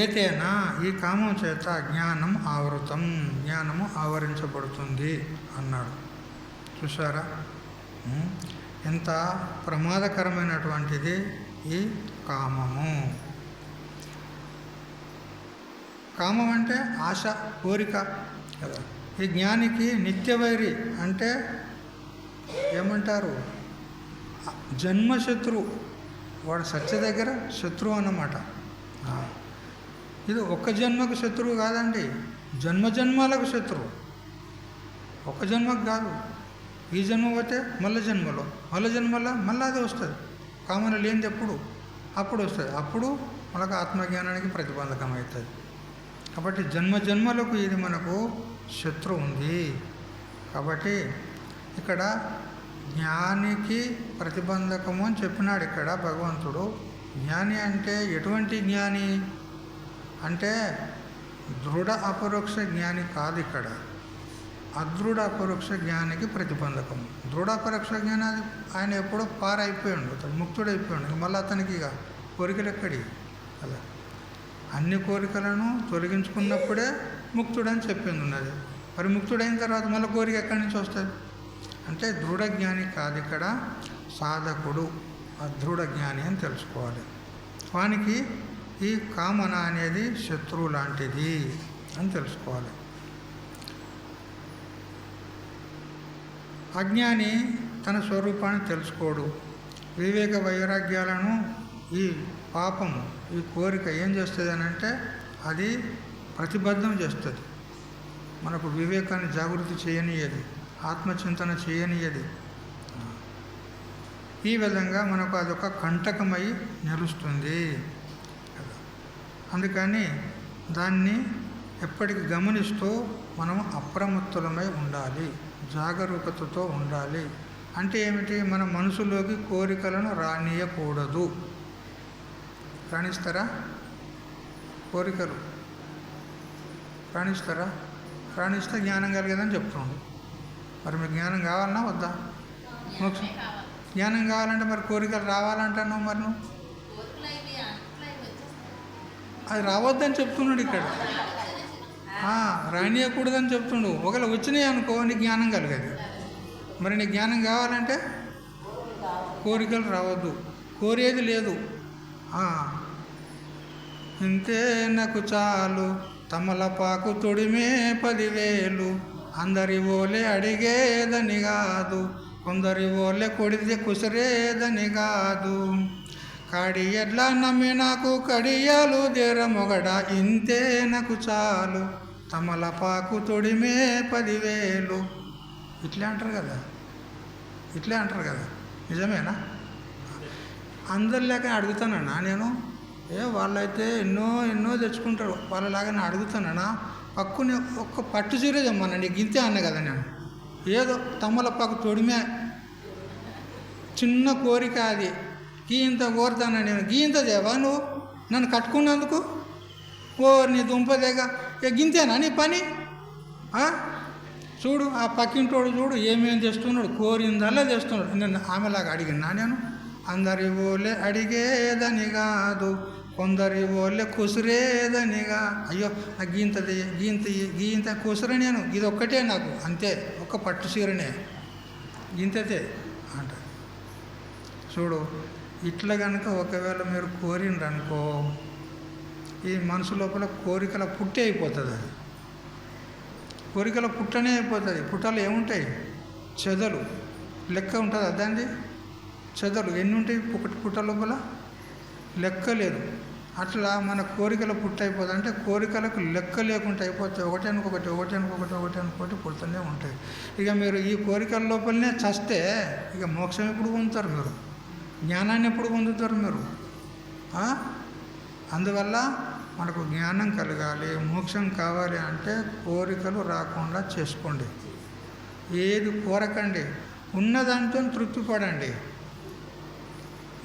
ఏతేనా ఈ కామం చేత జ్ఞానం ఆవృతం, జ్ఞానము ఆవరించబడుతుంది అన్నాడు. చూసారా ఎంత ప్రమాదకరమైనటువంటిది ఈ కామము. కామం అంటే ఆశ, కోరిక కదా. ఈ జ్ఞానికి నిత్యవైరి అంటే ఏమంటారు? జన్మశత్రువు. వాడు సత్య దగ్గర శత్రువు అన్నమాట. ఇది ఒక్క జన్మకు శత్రువు కాదండి, జన్మజన్మాలకు శత్రువు. ఒక జన్మకు కాదు, ఈ జన్మ పోతే మళ్ళీ జన్మలో, మళ్ళీ జన్మలో మళ్ళీ అదే వస్తుంది. కామన లేనిది ఎప్పుడు అప్పుడు వస్తుంది. అప్పుడు మనకు ఆత్మజ్ఞానానికి ప్రతిబంధకం అవుతుంది. కాబట్టి జన్మజన్మలకు ఇది మనకు శత్రువు ఉంది. కాబట్టి ఇక్కడ జ్ఞానికి ప్రతిబంధకము అని చెప్పినాడు ఇక్కడ భగవంతుడు. జ్ఞాని అంటే ఎటువంటి జ్ఞాని అంటే దృఢ అపరోక్ష జ్ఞాని కాదు. ఇక్కడ అదృఢ అపరోక్ష జ్ఞానికి ప్రతిబంధకం. దృఢ అపరోక్ష జ్ఞాని ఆయన ఎప్పుడో పారైపోయాడు, అతను ముక్తుడైపోయాడు. మళ్ళీ అతనికి ఇక కోరికలు ఎక్కడి కదా. అన్ని కోరికలను తొలగించుకున్నప్పుడే ముక్తుడని చెప్పింది ఉన్నది. మరి ముక్తుడైన తర్వాత మళ్ళీ కోరిక ఎక్కడి నుంచి వస్తుంది అంటే దృఢ జ్ఞాని కాదు ఇక్కడ, సాధకుడు అదృఢ జ్ఞాని అని తెలుసుకోవాలి. వానికి ఈ కామన అనేది శత్రువు లాంటిది అని తెలుసుకోవాలి. అజ్ఞాని తన స్వరూపాన్ని తెలుసుకోడు. వివేక వైరాగ్యాలను ఈ పాపము, ఈ కోరిక ఏం చేస్తుంది అని అంటే అది ప్రతిబద్ధం చేస్తుంది. మనకు వివేకాన్ని జాగృతి చేయనీయది, ఆత్మచింతన చేయనీయది. ఈ విధంగా మనకు అదొక కంటకమై నిలుస్తుంది. అందుకని దాన్ని ఎప్పటికి గమనిస్తూ మనం అప్రమత్తులమై ఉండాలి, జాగరూకతతో ఉండాలి. అంటే ఏమిటి? మన మనసులోకి కోరికలను రానియకూడదు. రాణిస్తారా? కోరికలు రాణిస్తారా? రాణిస్తే జ్ఞానం కలిగేదని చెప్తుండు. మరి మీకు జ్ఞానం కావాలన్నా వద్దా? మోక్షం జ్ఞానం కావాలంటే మరి కోరికలు రావాలంటున్నావు. మరి నువ్వు అది రావద్దని చెప్తున్నాడు ఇక్కడ, రానియకూడదని చెప్తుండు. ఒకవేళ వచ్చినాయి అనుకో నీకు జ్ఞానం కలిగేది. మరి నీకు జ్ఞానం కావాలంటే కోరికలు రావద్దు, కోరేది లేదు. ఇంతే నాకు చాలు తమలపాకు తొడిమే 10,000, అందరి ఓలే అడిగేదని కాదు, కొందరి ఓలే కొడితే కుసరేదని కాదు, కాడి ఎట్లా నమ్మి నాకు కడియాలు దేరమొగడ, ఇంతే నాకు చాలు తమలపాకు తొడిమే 10,000. ఇట్లే అంటారు కదా, ఇట్లే అంటారు కదా. నిజమేనా? అందరిలాగా అడుగుతానన్నా నేను. వాళ్ళైతే ఎన్నో తెచ్చుకుంటారు, వాళ్ళలాగా నేను అడుగుతానన్నా. పక్కుని ఒక్క పట్టు చీర తెమ్మన్నా, నీకు గింతే అన్నా కదా నేను. ఏదో తమలపాకు తొడిమే చిన్న కోరిక, అది గీంత కోరుతానా నేను. గీంత దేవా నువ్వు నన్ను కట్టుకున్నందుకు? నీ దుంపదేగా గింతేనా నీ పని? చూడు ఆ పక్కింటోడు చూడు ఏమేం తెస్తున్నాడు, కోరిందల్లా తెస్తున్నాడు. నేను ఆమెలాగా అడిగినా నేను? అందరి ఓలే అడిగేదని కాదు, కొందరి ఓలే కుసిరేదనిగా. అయ్యో నాకు గీంత కుసరే, నేను ఇది ఒక్కటే నాకు, అంతే ఒక్క పట్టు చీరనే గింతతే అంట. చూడు ఇట్లా కనుక ఒకవేళ మీరు కోరిండ్రనుకో, ఈ మనసు లోపల కోరికల పుట్టే అయిపోతుంది. అది కోరికల పుట్టనే అయిపోతుంది. పుట్టలు ఏముంటాయి? చెదలు లెక్క ఉంటుంది. అదండి చెదలు ఎన్ని ఉంటాయి పుట్ట లోపల? లెక్క లేదు. అట్లా మన కోరికల పుట్ట అయిపోతుంది. అంటే కోరికలకు లెక్క లేకుండా అయిపోతాయి. ఒకటి అనుకోటి పుడుతూనే ఉంటాయి. ఇక మీరు ఈ కోరికల లోపలనే చస్తే ఇక మోక్షం ఎప్పుడు పొందుతారు మీరు? జ్ఞానాన్ని ఎప్పుడు పొందుతారు మీరు? అందువల్ల మనకు జ్ఞానం కలగాలి, మోక్షం కావాలి అంటే కోరికలు రాకుండా చేసుకోండి. ఏది కోరకండి, ఉన్నదాంతో తృప్తి పడండి.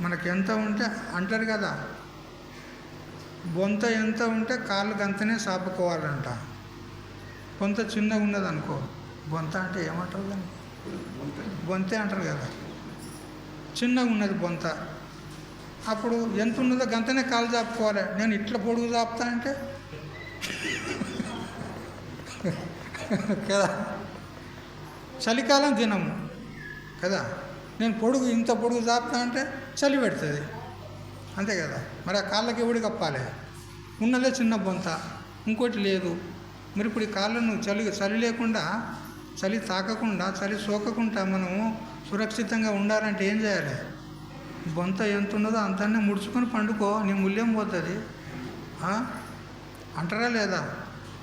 మనకి ఎంత ఉంటే అంటారు కదా, బొంత ఎంత ఉంటే కాళ్ళకి అంతనే సాపుకోవాలంట. బొంత చిన్నగా ఉన్నది అనుకో, బొంత అంటే ఏమంటారు దాన్ని, బొంతే అంటారు కదా, చిన్నగా ఉన్నది బొంత, అప్పుడు ఎంత ఉన్నదో గంతనే కాలు చాపుకోవాలి. నేను ఇట్లా పొడుగు చాపుతా అంటే కదా, చలికాలం దినము కదా, నేను పొడుగు ఇంత పొడుగు చాపుతా అంటే చలి పెడుతుంది, అంతే కదా. మరి ఆ కాళ్ళకి ఎవడు కప్పాలి, ఉన్నదే చిన్న బొంత, ఇంకోటి లేదు. మరి ఇప్పుడు ఈ కాళ్ళను చలి లేకుండా, చలి తాకకుండా, చలి సోకకుండా మనము సురక్షితంగా ఉండాలంటే ఏం చేయాలి, బొంత ఎంత ఉన్నదో అంతనే ముడుచుకొని పండుకో, నీ మూల్యం పోతుంది అంటారా లేదా.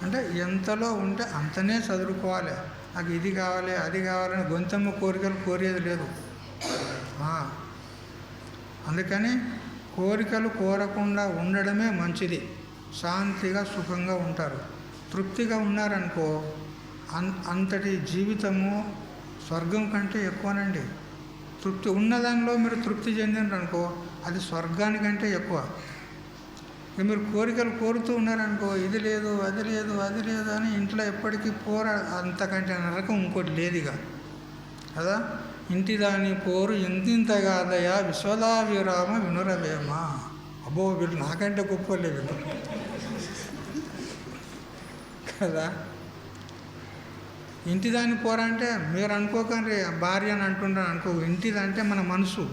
అంటే ఎంతలో ఉంటే అంతనే చదువుకోవాలి. నాకు ఇది కావాలి అది కావాలని గొంతమ్మ కోరికలు కోరేది లేదు. అందుకని కోరికలు కోరకుండా ఉండడమే మంచిది. శాంతిగా సుఖంగా ఉంటారు. తృప్తిగా ఉన్నారనుకో, అంతటి జీవితము స్వర్గం కంటే ఎక్కువనండి. తృప్తి ఉన్నదానిలో మీరు తృప్తి చెందినారనుకో, అది స్వర్గానికంటే ఎక్కువ. ఇక మీరు కోరికలు కోరుతూ ఉన్నారనుకో, ఇది లేదు అది లేదు అది లేదు అని ఇంట్లో ఎప్పటికీ అంతకంటే నరకం ఇంకోటి లేదు ఇక కదా. ఇంటి దాని పోరు ఇంతింతగాదయా విశ్వదావిరామ వినురవేమ. అబ్బో వీళ్ళు నాకంటే గొప్పలే వీళ్ళు కదా. ఇంటిదాని పోరా అంటే మీరు అనుకోకండి భార్య అని అంటుండ్రు అనుకో, ఇంటిదంటే మన మనసు.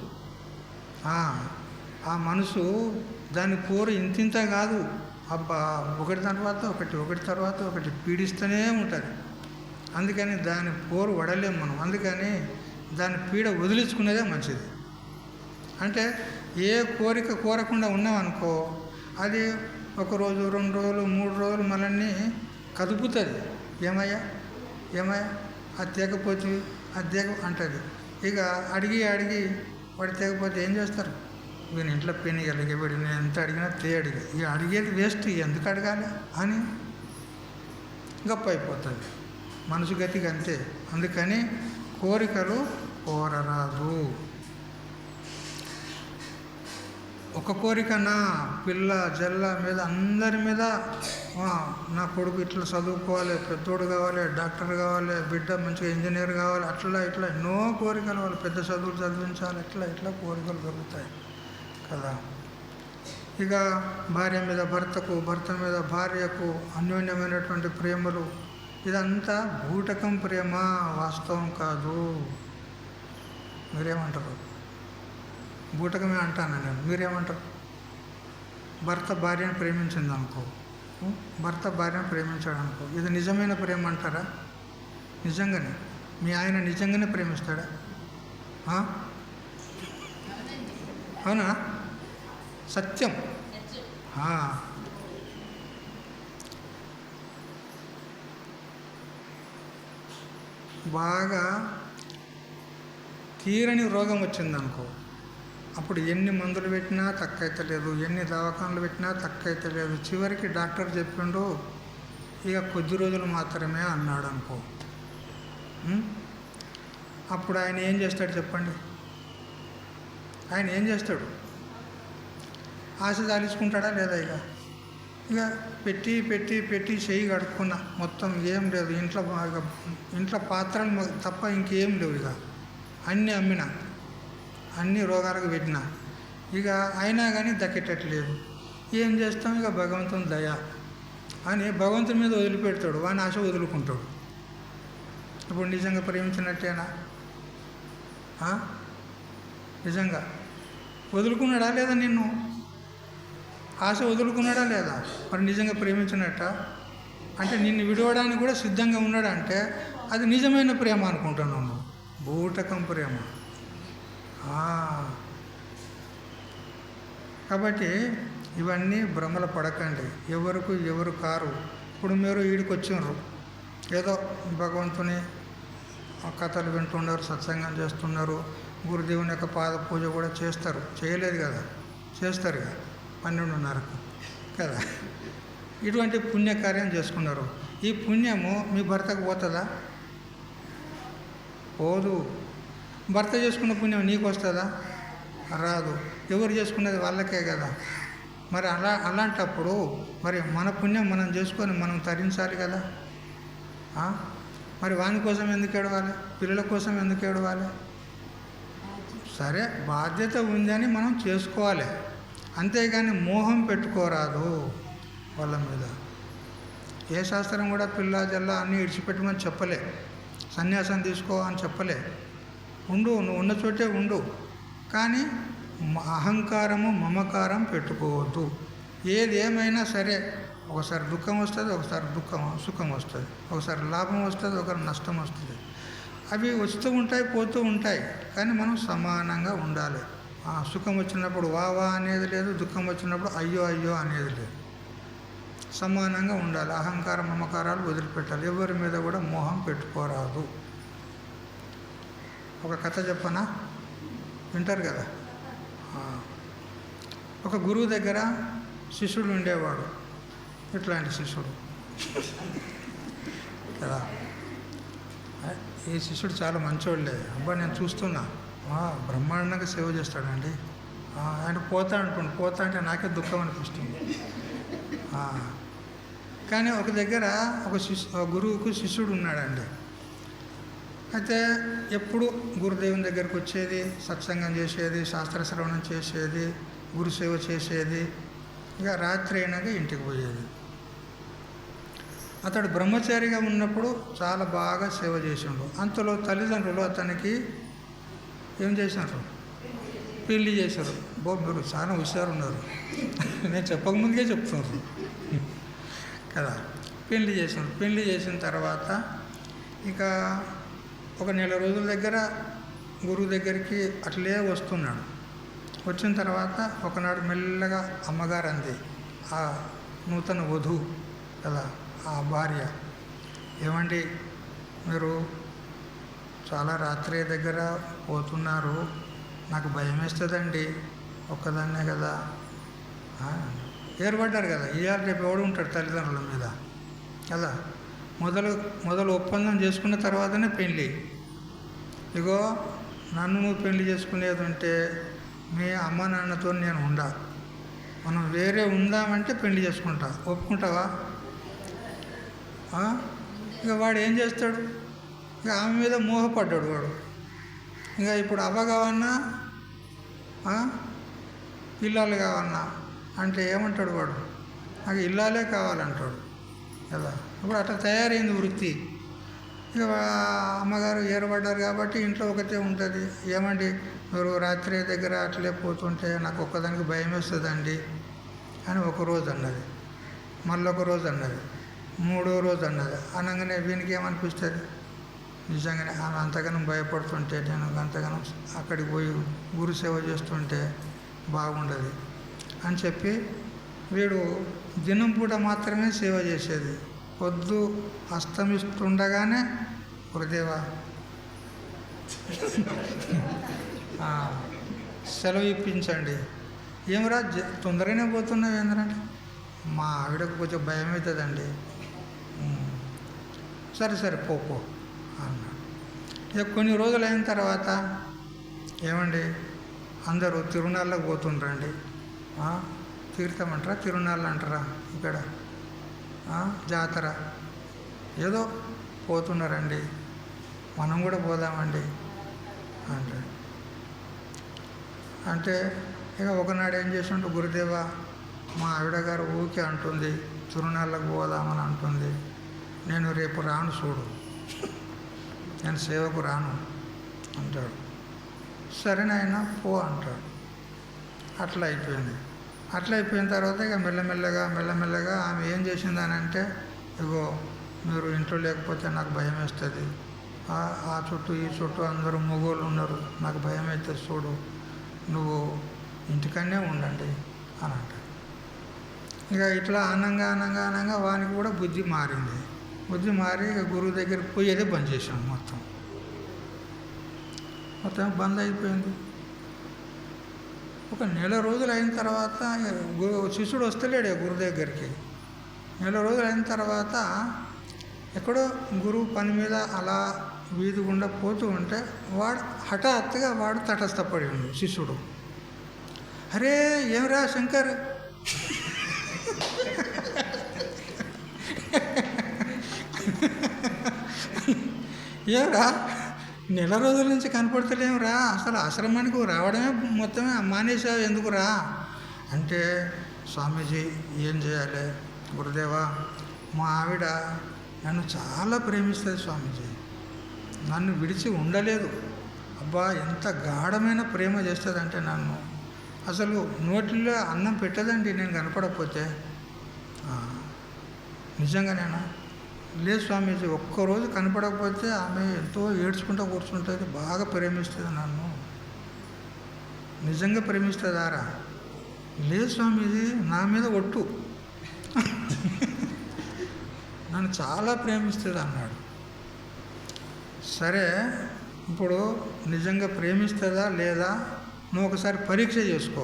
ఆ మనసు దాని పోరు ఇంతింత కాదు, అబ్బా ఒకటి తర్వాత ఒకటి ఒకటి తర్వాత ఒకటి పీడిస్తూనే ఉంటుంది. అందుకని దాని పోరు వడలేము మనం. అందుకని దాని పీడ వదిలించుకునేదే మంచిది. అంటే ఏ కోరిక కోరకుండా ఉన్నామనుకో, అది 1 రోజు 2 రోజులు 3 రోజులు మనల్ని కదుపుతుంది. ఏమయ్యా అది తేకపోతే అది తేక అంటుంది. ఇక అడిగి వాడు తేకపోతే ఏం చేస్తారు, వీని ఇంట్లో పెని ఎలగబడి నేను ఎంత అడిగినా అడిగి ఇక అడిగేది వేస్ట్, ఎందుకు అడగాలి అని గొప్ప అయిపోతుంది. మనసు గతికి అంతే. అందుకని కోరికలు కోరరాదు. ఒక కోరిక నా పిల్ల జల్ల మీద అందరి మీద, నా కొడుకు ఇట్లా చదువుకోవాలి, పెద్దోడు కావాలి, డాక్టర్ కావాలి, బిడ్డ మంచిగా ఇంజనీర్ కావాలి, అట్లా ఇట్లా ఎన్నో కోరికలు, వాళ్ళు పెద్ద చదువులు చదివించాలి, ఇట్లా కోరికలు కలుగుతాయి కదా. ఇక భార్య మీద భర్తకు, భర్త మీద భార్యకు అన్యోన్యమైనటువంటి ప్రేమలు, ఇదంతా బూటకం ప్రేమ, వాస్తవం కాదు. మీరేమంటారు? బూటకమే అంటాను నేను, మీరేమంటారు? భర్త భార్యను ప్రేమించింది అనుకో, భర్త భార్యను ప్రేమించాడు అనుకో, ఇది నిజమైన ప్రేమ అంటారా? నిజంగానే మీ ఆయన నిజంగానే ప్రేమిస్తాడా? అవునా? సత్యం. బాగా తీరని రోగం వచ్చిందనుకో, అప్పుడు ఎన్ని మందులు పెట్టినా తక్కువైతలేదు, ఎన్ని దవాఖానలు పెట్టినా తక్కువైతలేదు. చివరికి డాక్టర్ చెప్పిండు ఇక కొద్ది రోజులు మాత్రమే అన్నాడు అనుకో. అప్పుడు ఆయన ఏం చేస్తాడు చెప్పండి? ఆయన ఏం చేస్తాడు? ఆశ చాలించుకుంటాడా లేదా? ఇక పెట్టి పెట్టి పెట్టి చెయ్యి కడుక్కున్నా, మొత్తం ఏం లేదు ఇంట్లో పాత్రలు తప్ప ఇంకేం లేవు. ఇక అన్నీ అమ్మినా, అన్ని రోగాలకు పెట్టినా, ఇక అయినా కానీ దక్కేటట్లేదు. ఏం చేస్తాం? ఇక భగవంతుని దయ అని భగవంతుని మీద వదిలిపెడతాడు, వాని ఆశ వదులుకుంటాడు. ఇప్పుడు నిజంగా ప్రేమించినట్టేనా? నిజంగా వదులుకున్నాడా లేదా? నిన్ను ఆశ వదులుకున్నాడా లేదా? మరి నిజంగా ప్రేమించినట్ట అంటే నిన్ను విడవడానికి కూడా సిద్ధంగా ఉన్నాడంటే అది నిజమైన ప్రేమ అనుకుంటున్నాను. బూటకం ప్రేమ. కాబట్టి ఇవన్నీ భ్రమల పడకండి. ఎవరు కారు. ఇప్పుడు మీరు ఈడికి వచ్చినారు, ఏదో భగవంతుని కథలు వింటున్నారు, సత్సంగం చేస్తున్నారు, గురుదేవుని యొక్క పాద పూజ కూడా చేస్తారు. చేయలేదు కదా? చేస్తారు కదా 12:30కు కదా. ఇటువంటి పుణ్యకార్యం చేసుకున్నారు. ఈ పుణ్యము మీ భర్తకు పోతుందా? పోదు. భర్త చేసుకున్న పుణ్యం నీకు వస్తుందా? రాదు. ఎవరు చేసుకునేది వాళ్ళకే కదా. మరి అలాంటప్పుడు మరి మన పుణ్యం మనం చేసుకొని మనం తరించాలి కదా. మరి వాని కోసం ఎందుకు ఏడవాలి, పిల్లల కోసం ఎందుకు ఏడవాలి? సరే, బాధ్యత ఉందని మనం చేసుకోవాలి, అంతేగాని మోహం పెట్టుకోరాదు వాళ్ళ మీద. ఏ శాస్త్రం కూడా పిల్ల జల్ల అన్నీ ఇడిచిపెట్టమని చెప్పలే, సన్యాసం తీసుకో అని చెప్పలే. ఉండు, నువ్వు ఉన్న చోటే ఉండు, కానీ అహంకారము మమకారం పెట్టుకోవద్దు. ఏది ఏమైనా సరే, ఒకసారి దుఃఖం వస్తుంది, ఒకసారి సుఖం వస్తుంది, ఒకసారి లాభం వస్తుంది, ఒకసారి నష్టం వస్తుంది. అవి వస్తూ ఉంటాయి, పోతూ ఉంటాయి, కానీ మనం సమానంగా ఉండాలి. సుఖం వచ్చినప్పుడు వా అనేది లేదు, దుఃఖం వచ్చినప్పుడు అయ్యో అయ్యో అనేది లేదు. సమానంగా ఉండాలి. అహంకారం మమకారాలు వదిలిపెట్టాలి. ఎవరి మీద కూడా మోహం పెట్టుకోరాదు. ఒక కథ చెప్పనా, వింటారు కదా. ఒక గురువు దగ్గర శిష్యుడు ఉండేవాడు. ఇట్లాంటి శిష్యుడు కదా. ఈ శిష్యుడు చాలా మంచోళ్ళే. అబ్బా నేను చూస్తున్నా, బ్రహ్మాండంగా సేవ చేస్తాడండి. ఆయన పోతా అంటే నాకే దుఃఖం అనిపిస్తుంది. కానీ ఒక దగ్గర ఒక గురువుకు శిష్యుడు ఉన్నాడండి. అయితే ఎప్పుడు గురుదేవుని దగ్గరికి వచ్చేది, సత్సంగం చేసేది, శాస్త్రశ్రవణం చేసేది, గురుసేవ చేసేది. ఇక రాత్రి అయినాక ఇంటికి పోయేది. అతడు బ్రహ్మచారిగా ఉన్నప్పుడు చాలా బాగా సేవ చేసిండు. అంతలో తల్లిదండ్రులు అతనికి ఏం చేసినారు, పెళ్లి చేశారు. మీరు చాలా హుషారు ఉన్నారు, నేను చెప్పకముందుకే చెప్తున్నారు కదా. పెళ్లి చేశారు. పెళ్లి చేసిన తర్వాత ఇక ఒక నెల రోజుల దగ్గర గురువు దగ్గరికి అట్లే వస్తున్నాడు. వచ్చిన తర్వాత ఒకనాడు మెల్లగా అమ్మగారు అంది, ఆ నూతన వధువు కదా, ఆ భార్య, ఏమండి మీరు చాలా రాత్రి దగ్గర పోతున్నారు, నాకు భయం వేస్తుందండి, ఒక్కదాన్నే కదా. ఏర్పడ్డారు కదా, ఇవాళ రేపు ఎవడు ఉంటాడు తల్లిదండ్రుల మీద కదా. మొదలు ఒప్పందం చేసుకున్న తర్వాతనే పెళ్ళి. ఇగో నన్ను నువ్వు పెళ్లి చేసుకునేది ఉంటే మీ అమ్మ నాన్నతో నేను ఉండా, మనం వేరే ఉందామంటే పెళ్లి చేసుకుంటా, ఒప్పుకుంటావా? ఇక వాడు ఏం చేస్తాడు, ఇక ఆమె మీద మోహపడ్డాడు వాడు. ఇంకా ఇప్పుడు అవ్వ కావన్నా ఇల్లాలు కావన్నా అంటే ఏమంటాడు వాడు, నాకు ఇల్లాలే కావాలంటాడు కదా. ఇప్పుడు అట్లా తయారైంది వృత్తి. ఇక అమ్మగారు ఏర్పడ్డారు కాబట్టి ఇంట్లో ఒకటే ఉంటుంది. ఏమండి మీరు రాత్రి దగ్గర అట్లే పోతుంటే నాకు ఒక్కదానికి భయం వేస్తుందండి అని ఒకరోజు అన్నది, మళ్ళొక రోజు అన్నది, మూడో రోజు అన్నది. అనగానే వీనికి ఏమనిపిస్తుంది, నిజంగానే ఆమె అంతగానో భయపడుతుంటే నేను అంతగానో అక్కడికి పోయి గురు సేవ చేస్తుంటే బాగుండదు అని చెప్పి వీడు దినం పూట మాత్రమే సేవ చేసేది. పొద్దు అస్తమిస్తుండగానే గురుదేవా సెలవు ఇప్పించండి. ఏమరా తొందరగానే పోతున్నావు ఏంటంటే, మా ఆవిడకు కొంచెం భయం అవుతుందండి. సరే పో అన్నాడు. ఇక కొన్ని రోజులు అయిన తర్వాత, ఏమండి అందరూ తిరునాళ్ళకు పోతుండ్రండి, తీర్థం అంటారా తిరునాళ్ళు అంటారా ఇక్కడ, జాతర ఏదో పోతున్నారండి, మనం కూడా పోదామండి అంటే ఇక ఒకనాడు ఏం చేసిండు, గురుదేవా మా ఆవిడ గారు ఊరికే అంటుంది తిరునాళ్ళకు పోదామని అంటుంది, నేను రేపు రాను చూడు, నేను సేవకు రాను అంటాడు. సరేనైనా పో అంటాడు. అట్లా అయిపోయింది. అట్లా అయిపోయిన తర్వాత ఇక మెల్లమెల్లగా ఆమె ఏం చేసిందని అంటే, ఇగో మీరు ఇంట్లో లేకపోతే నాకు భయం వేస్తుంది, ఆ చుట్టూ ఈ చుట్టూ అందరూ మగోళ్ళు ఉన్నారు, నాకు భయం అవుతుంది చూడు, నువ్వు ఇంటికన్నే ఉండండి అని అంటాడు. ఇక ఇట్లా అనంగా వానికి కూడా బుద్ధి మారింది. బుద్ధి మారి ఇక గురువు దగ్గరికి పోయేదే బంద్ చేశాను. మొత్తం బంద్ అయిపోయింది. ఒక నెల రోజులు అయిన తర్వాత శిష్యుడు వస్తలేడే గురువు దగ్గరికి. నెల రోజులు అయిన తర్వాత ఎక్కడో గురువు పని మీద అలా వీధి గుండా పోతూ ఉంటే వాడు హఠాత్తుగా తటస్థపడి ఉండు శిష్యుడు. అరే ఏమరా శంకర్, ఏమరా నెల రోజుల నుంచి కనపడతలేమురా, అసలు ఆశ్రమానికి రావడమే మొత్తమే మానేసావు ఎందుకురా అంటే, స్వామీజీ ఏం చేయాలి గురుదేవా, మా ఆవిడ నన్ను చాలా ప్రేమిస్తుంది స్వామీజీ, నన్ను విడిచి ఉండలేదు. అబ్బా ఎంత గాఢమైన ప్రేమ చేస్తుందంటే నన్ను అసలు నోటిలో అన్నం పెట్టదండి నేను కనపడకపోతే. నిజంగానేనా? లేదు స్వామీజీ, ఒక్కరోజు కనపడకపోతే ఆమె ఎంతో ఏడ్చుకుంటూ కూర్చుంటుంది, బాగా ప్రేమిస్తుంది నన్ను. నిజంగా ప్రేమిస్తుందారా? లేదు స్వామీజీ, నా మీద ఒట్టు, నన్ను చాలా ప్రేమిస్తుంది అన్నాడు. సరే, ఇప్పుడు నిజంగా ప్రేమిస్తుందా లేదా నువ్వు ఒకసారి పరీక్ష చేసుకో.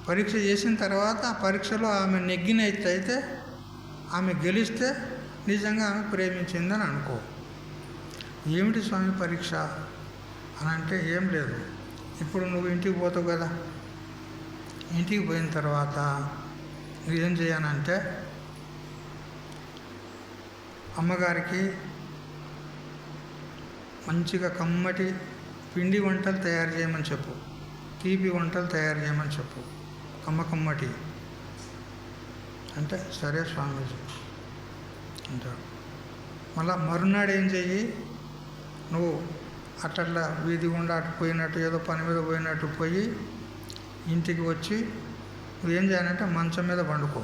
పరీక్ష చేసిన తర్వాత ఆ పరీక్షలో ఆమె నెగ్గినైతే, ఆమె గెలిస్తే నిజంగా ఆమె ప్రేమించిందని అనుకో. ఏమిటి స్వామి పరీక్ష అని అంటే, ఏం లేదు, ఇప్పుడు నువ్వు ఇంటికి పోతావు కదా, ఇంటికి పోయిన తర్వాత నువ్వు ఏం చేయాలంటే, అమ్మగారికి మంచిగా కమ్మటి పిండి వంటలు తయారు చేయమని చెప్పు, తీపి వంటలు తయారు చేయమని చెప్పు, కమ్మటి అంటే సరే స్వామీజీ అంటాడు. మళ్ళా మరునాడు ఏం చెయ్యి, నువ్వు అట్లా వీధి గుండా అటు పోయినట్టు ఏదో పని మీద పోయినట్టు పోయి ఇంటికి వచ్చి నువ్వేం చేయాలంటే మంచం మీద పండుకో.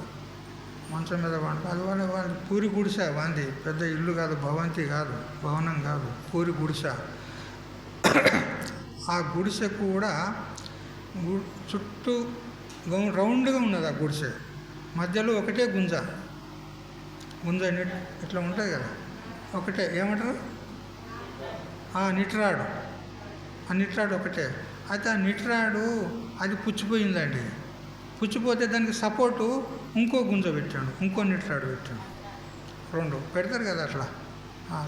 అది వాళ్ళ పూరి గుడిసె, వాంది పెద్ద ఇల్లు కాదు, భవంతి కాదు, భవనం కాదు, పూరి గుడిసె. ఆ గుడిసె కూడా చుట్టూ రౌండ్గా ఉన్నది. ఆ గుడిసె మధ్యలో ఒకటే గుంజ ఇట్లా ఉంటుంది కదా, ఒకటే ఏమంటారు, నిట్రాడు. ఆ నిట్రాడు ఒకటే. అయితే ఆ నిట్రాడు అది పుచ్చిపోయిందండి. పుచ్చిపోతే దానికి సపోర్టు ఇంకో గుంజ పెట్టాడు, ఇంకో నిట్రాడు పెట్టాడు. 2 పెడతారు కదా అట్లా,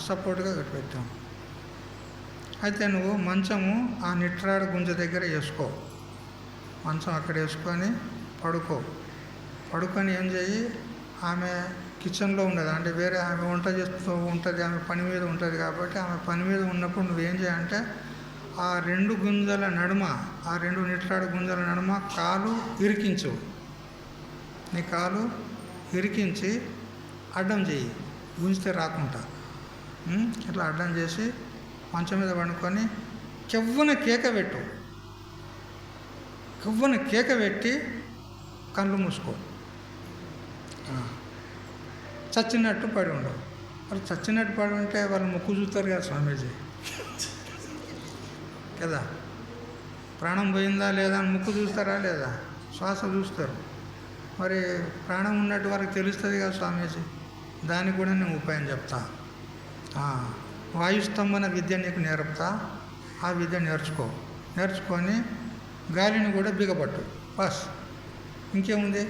సపోర్ట్గా పెట్టాము. అయితే నువ్వు మంచము ఆ నిట్రాడు గుంజ దగ్గర వేసుకో, మంచం అక్కడ వేసుకొని పడుకొని ఏం చేయి, ఆమె కిచెన్లో ఉండదు, అంటే వేరే ఆమె వంట చేస్తూ ఉంటుంది, ఆమె పని మీద ఉంటుంది కాబట్టి ఆమె పని మీద ఉన్నప్పుడు నువ్వేం చేయాలంటే ఆ 2 గుంజల నడుమ, ఆ 2 నిట్రాడు గుంజల నడుమ కాలు ఇరికించు. నీ కాలు ఇరికించి అడ్డం చేయి, గుంజితే రాకుండా ఇట్లా అడ్డం చేసి మంచం మీద పండుకొని కెవ్వున కేక పెట్టి కళ్ళు మూసుకో. చచ్చినట్టు పడి ఉండవు. వాళ్ళు చచ్చినట్టు పడి ఉంటే వాళ్ళు ముక్కు చూస్తారు కదా స్వామీజీ కదా, ప్రాణం పోయిందా లేదా అని ముక్కు చూస్తారా లేదా, శ్వాస చూస్తారు. మరి ప్రాణం ఉన్నట్టు వరకు తెలుస్తుంది కదా స్వామీజీ, దానికి కూడా నేను ఉపాయం చెప్తా. వాయుస్తంభన విద్య నీకు నేర్పుతా, ఆ విద్య నేర్చుకొని గాలిని కూడా బిగపట్టు. బస్, ఇంకేముంది,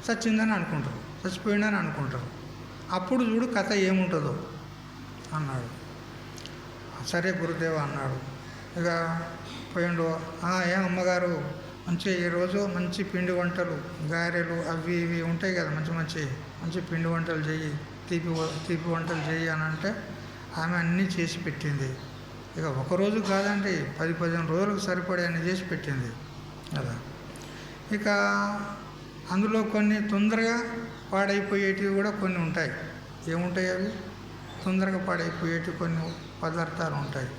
చచ్చిందని అనుకుంటారు, చచ్చిపోయిందని అనుకుంటారు. అప్పుడు చూడు కథ ఏముంటుందో అన్నాడు. సరే గురుదేవ అన్నాడు. ఇక పోయిండు. ఏం అమ్మగారు, మంచిగా ఈరోజు మంచి పిండి వంటలు, గారెలు అవి ఇవి ఉంటాయి కదా, మంచి పిండి వంటలు చెయ్యి, తీపి వంటలు చెయ్యి అని అంటే ఆమె అన్నీ చేసి పెట్టింది. ఇక ఒకరోజు కాదండి, 10-15 రోజులకు సరిపడే అన్నీ చేసి పెట్టింది కదా. ఇక అందులో కొన్ని తొందరగా పాడైపోయేటివి కూడా కొన్ని ఉంటాయి. ఏముంటాయి అవి? తొందరగా పాడైపోయేటివి కొన్ని పదార్థాలు ఉంటాయి,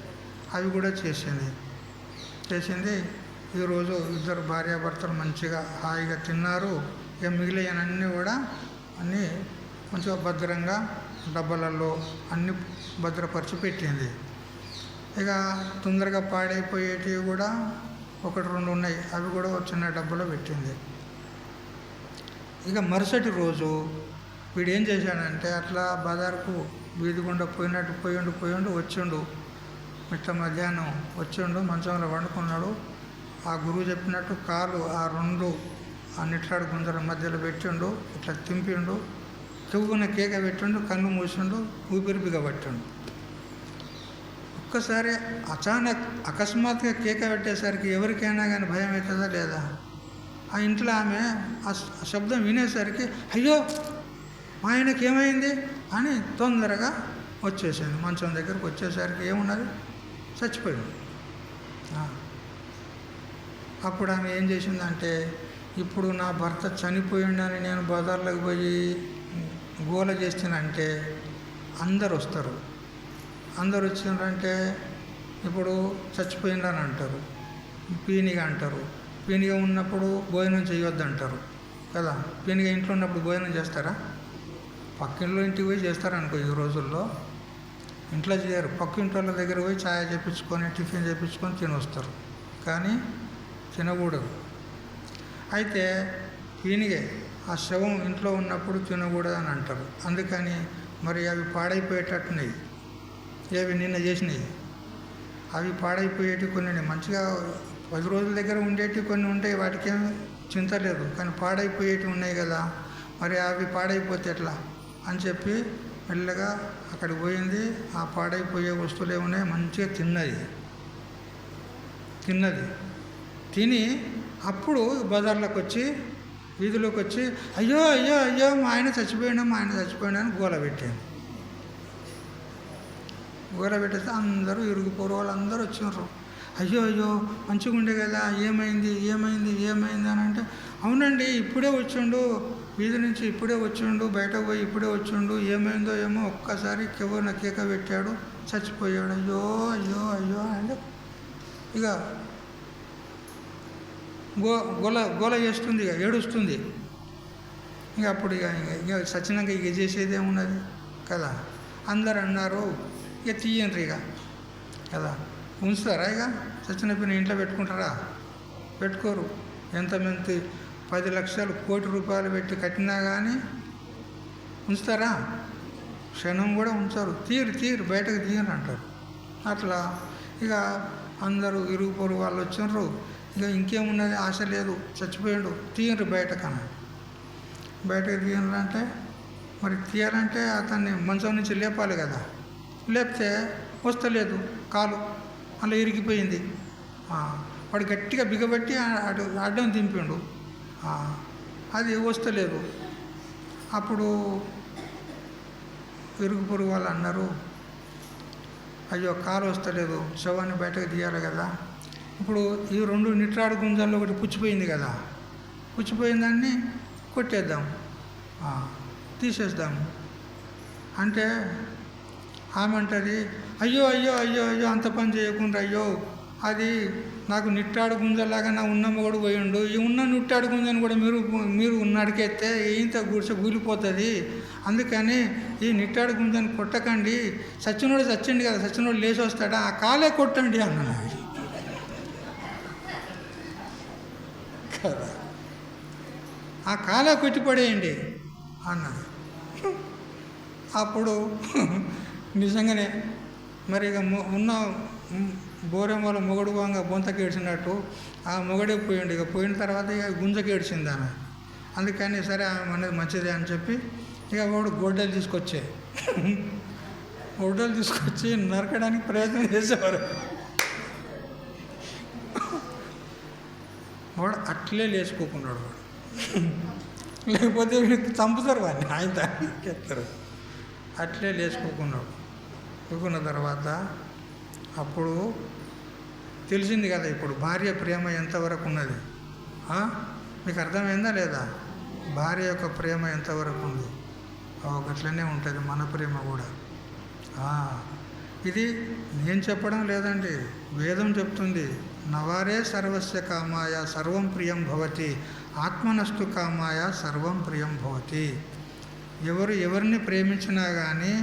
అవి కూడా చేసింది. ఈరోజు 2 భార్యాభర్తలు మంచిగా హాయిగా తిన్నారు. ఇక మిగిలినవన్నీ కూడా అన్నీ మంచిగా భద్రంగా డబ్బాలలో అన్నీ భద్రపరిచి పెట్టింది. ఇక తొందరగా పాడైపోయేటివి కూడా 1-2 ఉన్నాయి, అవి కూడా చిన్న డబ్బాలో పెట్టింది. ఇక మరుసటి రోజు వీడు ఏం చేశాడంటే, అట్లా బజార్కు వీధి గుండా పోయిండు వచ్చిండు. మిట్ట మధ్యాహ్నం వచ్చిండు, మంచంలో వండుకున్నాడు. ఆ గురువు చెప్పినట్టు కాలు ఆ 2 నిట్రాడు గుంజల మధ్యలో పెట్టిండు, ఇట్లా తింపిండు, కెవ్వున కేక పెట్టిండు, కన్ను మూసిండు, ఊపిరి బిగబట్టిండు. ఒక్కసారి అకస్మాత్తుగా కేక పెట్టేసరికి ఎవరికైనా కానీ భయం అవుతుందా లేదా? ఆ ఇంట్లో ఆమె ఆ శబ్దం వినేసరికి అయ్యో మా ఆయనకి ఏమైంది అని తొందరగా వచ్చేసింది. మంచం దగ్గరకు వచ్చేసరికి ఏమున్నది, చచ్చిపోయాడు. అప్పుడు ఆమె ఏం చేసిందంటే, ఇప్పుడు నా భర్త చనిపోయిండని నేను బజార్లోకి పోయి గోల చేస్తానంటే అందరు వస్తారు. అందరు వచ్చిందంటే ఇప్పుడు చచ్చిపోయిందని అంటారు, పీనిగా అంటారు. పీనిగా ఉన్నప్పుడు భోజనం చేయొద్దు అంటారు కదా. పీనిగా ఇంట్లో ఉన్నప్పుడు భోజనం చేస్తారా? పక్కింట్లో ఇంటికి పోయి చేస్తారనుకో. ఈ రోజుల్లో ఇంట్లో చేయరు. పక్కింటి వాళ్ళ దగ్గర పోయి ఛాయ్ చేయించుకొని టిఫిన్ చేయించుకొని తినొస్తారు, కానీ తినకూడదు. అయితే పీనిగే ఆ శవం ఇంట్లో ఉన్నప్పుడు తినకూడదు అని అంటారు. అందుకని మరి అవి పాడైపోయేటట్టున్నాయి. ఏవి నిన్న చేసినాయి అవి పాడైపోయేటివి కొన్ని, మంచిగా 10 రోజుల దగ్గర ఉండేటివి కొన్ని ఉంటాయి, వాటికేం చింత లేదు. కానీ పాడైపోయేటివి ఉన్నాయి కదా, మరి అవి పాడైపోతే ఎట్లా అని చెప్పి మెల్లగా అక్కడికి పోయింది. ఆ పాడైపోయే వస్తువులు ఏమున్నాయి మంచిగా తిని అప్పుడు బజార్లోకి వచ్చి వీధిలోకి వచ్చి అయ్యో అయ్యో అయ్యో మా ఆయన చచ్చిపోయాడు అని గోల పెట్టేస్తే అందరూ ఇరుగుపోరు వాళ్ళందరూ వచ్చినారు. అయ్యో అయ్యో మంచిగా ఉండే కదా, ఏమైంది అని అంటే, అవునండి ఇప్పుడే వచ్చిండు, వీధి నుంచి ఇప్పుడే వచ్చిండు, బయటకు పోయి ఇప్పుడే వచ్చిండు, ఏమైందో ఏమో ఒక్కసారి కెవ్వన కేక పెట్టాడు, చచ్చిపోయాడు. అయ్యో అయ్యో అయ్యో అంటే ఇక గోల చేస్తుంది, ఇక ఏడుస్తుంది. ఇక అప్పుడు ఇక సచ్చినాక ఇక చేసేది ఏమున్నది కదా. అందరు అన్నారు ఇక తీయండి ఇక కదా. ఉంచుతారా? ఇక చచ్చిన పిన్న ఇంట్లో పెట్టుకుంటారా? పెట్టుకోరు. ఎంతమంది 10 లక్షలు కోటి రూపాయలు పెట్టి కట్టినా కానీ ఉంచుతారా? క్షణం కూడా ఉంచారు. తీరు బయటకు తీయని అంటారు. అట్లా ఇక అందరూ ఇరుగు పొరుగు వాళ్ళు వచ్చినారు. ఇక ఇంకేమున్నది, ఆశ లేదు, చచ్చిపోయాడు, తీయరు బయటకన్నా. బయటకు తీయాలంటే మరి తీయాలంటే అతన్ని మంచం నుంచి లేపాలి కదా. లేపితే వస్తలేదు, కాలు అలా ఇరిగిపోయింది. వాడు గట్టిగా బిగబట్టి అడ్డం దింపిండు, అది వస్తలేదు. అప్పుడు ఇరుగు పొరుగు వాళ్ళు అన్నారు, అయ్యో కాలు వస్తలేదు, శవాన్ని బయటకు తీయాలి కదా. ఇప్పుడు ఈ 2 నిట్రాడు గుంజాల్లో ఒకటి పుచ్చిపోయింది కదా, పుచ్చిపోయిందాన్ని కొట్టేద్దాం, తీసేద్దాం అంటే ఆమె అంటది, అయ్యో అయ్యో అయ్యో అయ్యో అంత పని చేయకుండా, అయ్యో అది నాకు నిట్టాడు గుంజలాగా నా ఉన్న మొగడు పోయిండు, ఈ ఉన్న నిట్టాడు గుంజని కూడా మీరు ఉన్నడికెత్తే ఇంత గుడిసె కూలిపోతుంది, అందుకని ఈ నిట్టాడు గుంజని కొట్టకండి, సచ్చినోడు చచ్చిండు కదా, సచ్చినోడు లేచి వస్తాడా, ఆ కాలే కొట్టండి అన్నాడు కదా, ఆ కాలే కొట్టిపడేయండి అన్నాడు. అప్పుడు నిజంగానే మరి ఇక ఉన్న బోరెం వాళ్ళ మొగడు వంగ బొంతకి ఏడ్చినట్టు ఆ మొగడే పోయిండు. ఇక పోయిన తర్వాత ఇక గుంజకి ఏడ్చింది ఆమె. అందుకని సరే ఆమె అనేది మంచిదే అని చెప్పి ఇక వాడు గొడ్డలు తీసుకొచ్చి నరకడానికి ప్రయత్నం చేసేవారు. వాడు అట్లే లేచిపోకున్నాడు. వాడు లేకపోతే చంపుతారు వాడిని, ఆయన దాన్ని ఎత్తారు. అట్లే లేచిపోకున్నాడు. పోకున్న తర్వాత అప్పుడు తెలిసింది కదా, ఇప్పుడు భార్య ప్రేమ ఎంతవరకు ఉన్నది మీకు అర్థమైందా లేదా? భార్య యొక్క ప్రేమ ఎంతవరకు ఉంది, అట్లనే ఉంటుంది మన ప్రేమ కూడా. ఇది నేను చెప్పడం లేదండి, వేదం చెప్తుంది. నవారే సర్వస్య కామాయ సర్వం ప్రియం భవతి, ఆత్మనస్తు కామాయ సర్వం ప్రియం భవతి. ఎవరిని ప్రేమించినా కానీ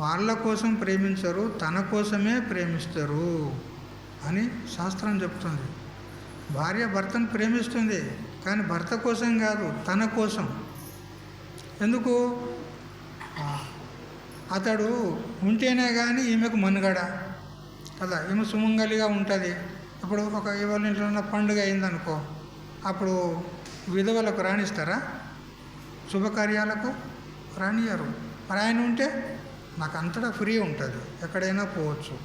వాళ్ళ కోసం ప్రేమించరు, తన కోసమే ప్రేమిస్తారు అని శాస్త్రం చెప్తుంది. భార్య భర్తను ప్రేమిస్తుంది, కానీ భర్త కోసం కాదు, తన కోసం. ఎందుకు? అతడు ఉంటేనే కానీ ఈమెకు మనుగడ కదా, ఈమె సుమంగలిగా ఉంటుంది. ఇప్పుడు ఎవరి ఇంట్లో పండుగ అయిందనుకో, అప్పుడు విధవలకు రాణిస్తారా? శుభకార్యాలకు రానియరు. మరి ఆయన ఉంటే నాకు అంతటా ఫ్రీ ఉంటుంది, ఎక్కడైనా పోవచ్చు,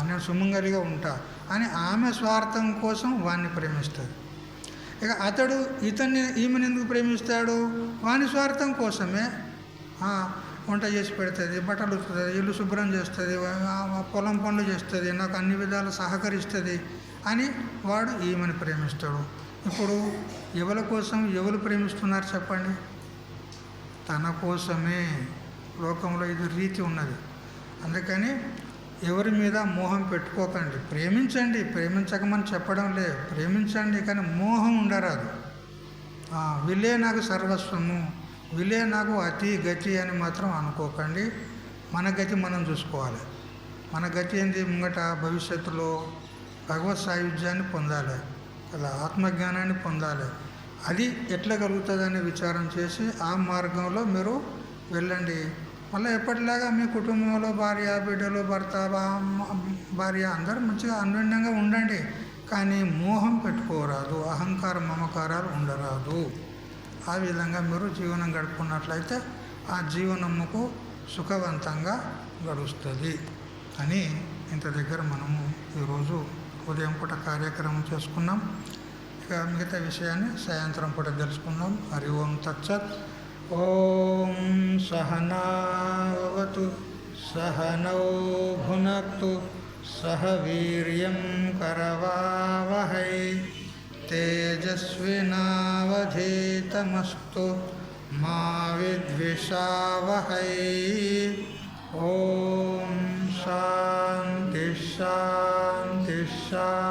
నేను సుమంగలిగా ఉంటా అని ఆమె స్వార్థం కోసం వాడిని ప్రేమిస్తుంది. ఇక అతడు ఈమెను ఎందుకు ప్రేమిస్తాడు? వాని స్వార్థం కోసమే. వంట చేసి పెడుతుంది, బట్టలు ఉతుకుతుంది, ఇల్లు శుభ్రం చేస్తుంది, పొలం పనులు చేస్తుంది, నాకు అన్ని విధాలు సహకరిస్తుంది అని వాడు ఈమెను ప్రేమిస్తాడు. ఇప్పుడు ఎవరి కోసం ఎవరు ప్రేమిస్తున్నారు చెప్పండి? తన కోసమే. లోకంలో ఇది రీతి ఉన్నది. అందుకని ఎవరి మీద మోహం పెట్టుకోకండి. ప్రేమించండి, ప్రేమించకమని చెప్పడం లే, ప్రేమించండి, కానీ మోహం ఉండరాదు. వీళ్ళే నాకు సర్వస్వము, వీళ్ళే నాకు అతి గతి అని మాత్రం అనుకోకండి. మన గతి మనం చూసుకోవాలి. మన గతి ఏంటి? ముంగట భవిష్యత్తులో భగవత్ సాయుధ్యాన్ని పొందాలి కదా, ఆత్మజ్ఞానాన్ని పొందాలి. అది ఎట్లా కలుగుతుందని విచారం చేసి ఆ మార్గంలో మీరు వెళ్ళండి. మళ్ళీ ఎప్పటిలాగా మీ కుటుంబంలో భార్య, బిడ్డలు, భర్త, భార్య అందరూ మంచిగా అన్యోన్యంగా ఉండండి. కానీ మోహం పెట్టుకోరాదు, అహంకార మమకారాలు ఉండరాదు. ఆ విధంగా మీరు జీవనం గడుపుకున్నట్లయితే ఆ జీవనముకు సుఖవంతంగా గడుస్తుంది అని ఇంత దగ్గర మనము ఈరోజు ఉదయం పూట కార్యక్రమం చేసుకున్నాం. ఇక మిగతా విషయాన్ని సాయంత్రం పూట తెలుసుకుందాం. హరి ఓం తత్సత్. ఓం సహనావతు సహనౌ భునక్తు సహ వీర్యం కరవావహై తేజస్వినావధీతమస్తు మా విద్విషావహై. ఓం శాంతి శాంతి శాంతి.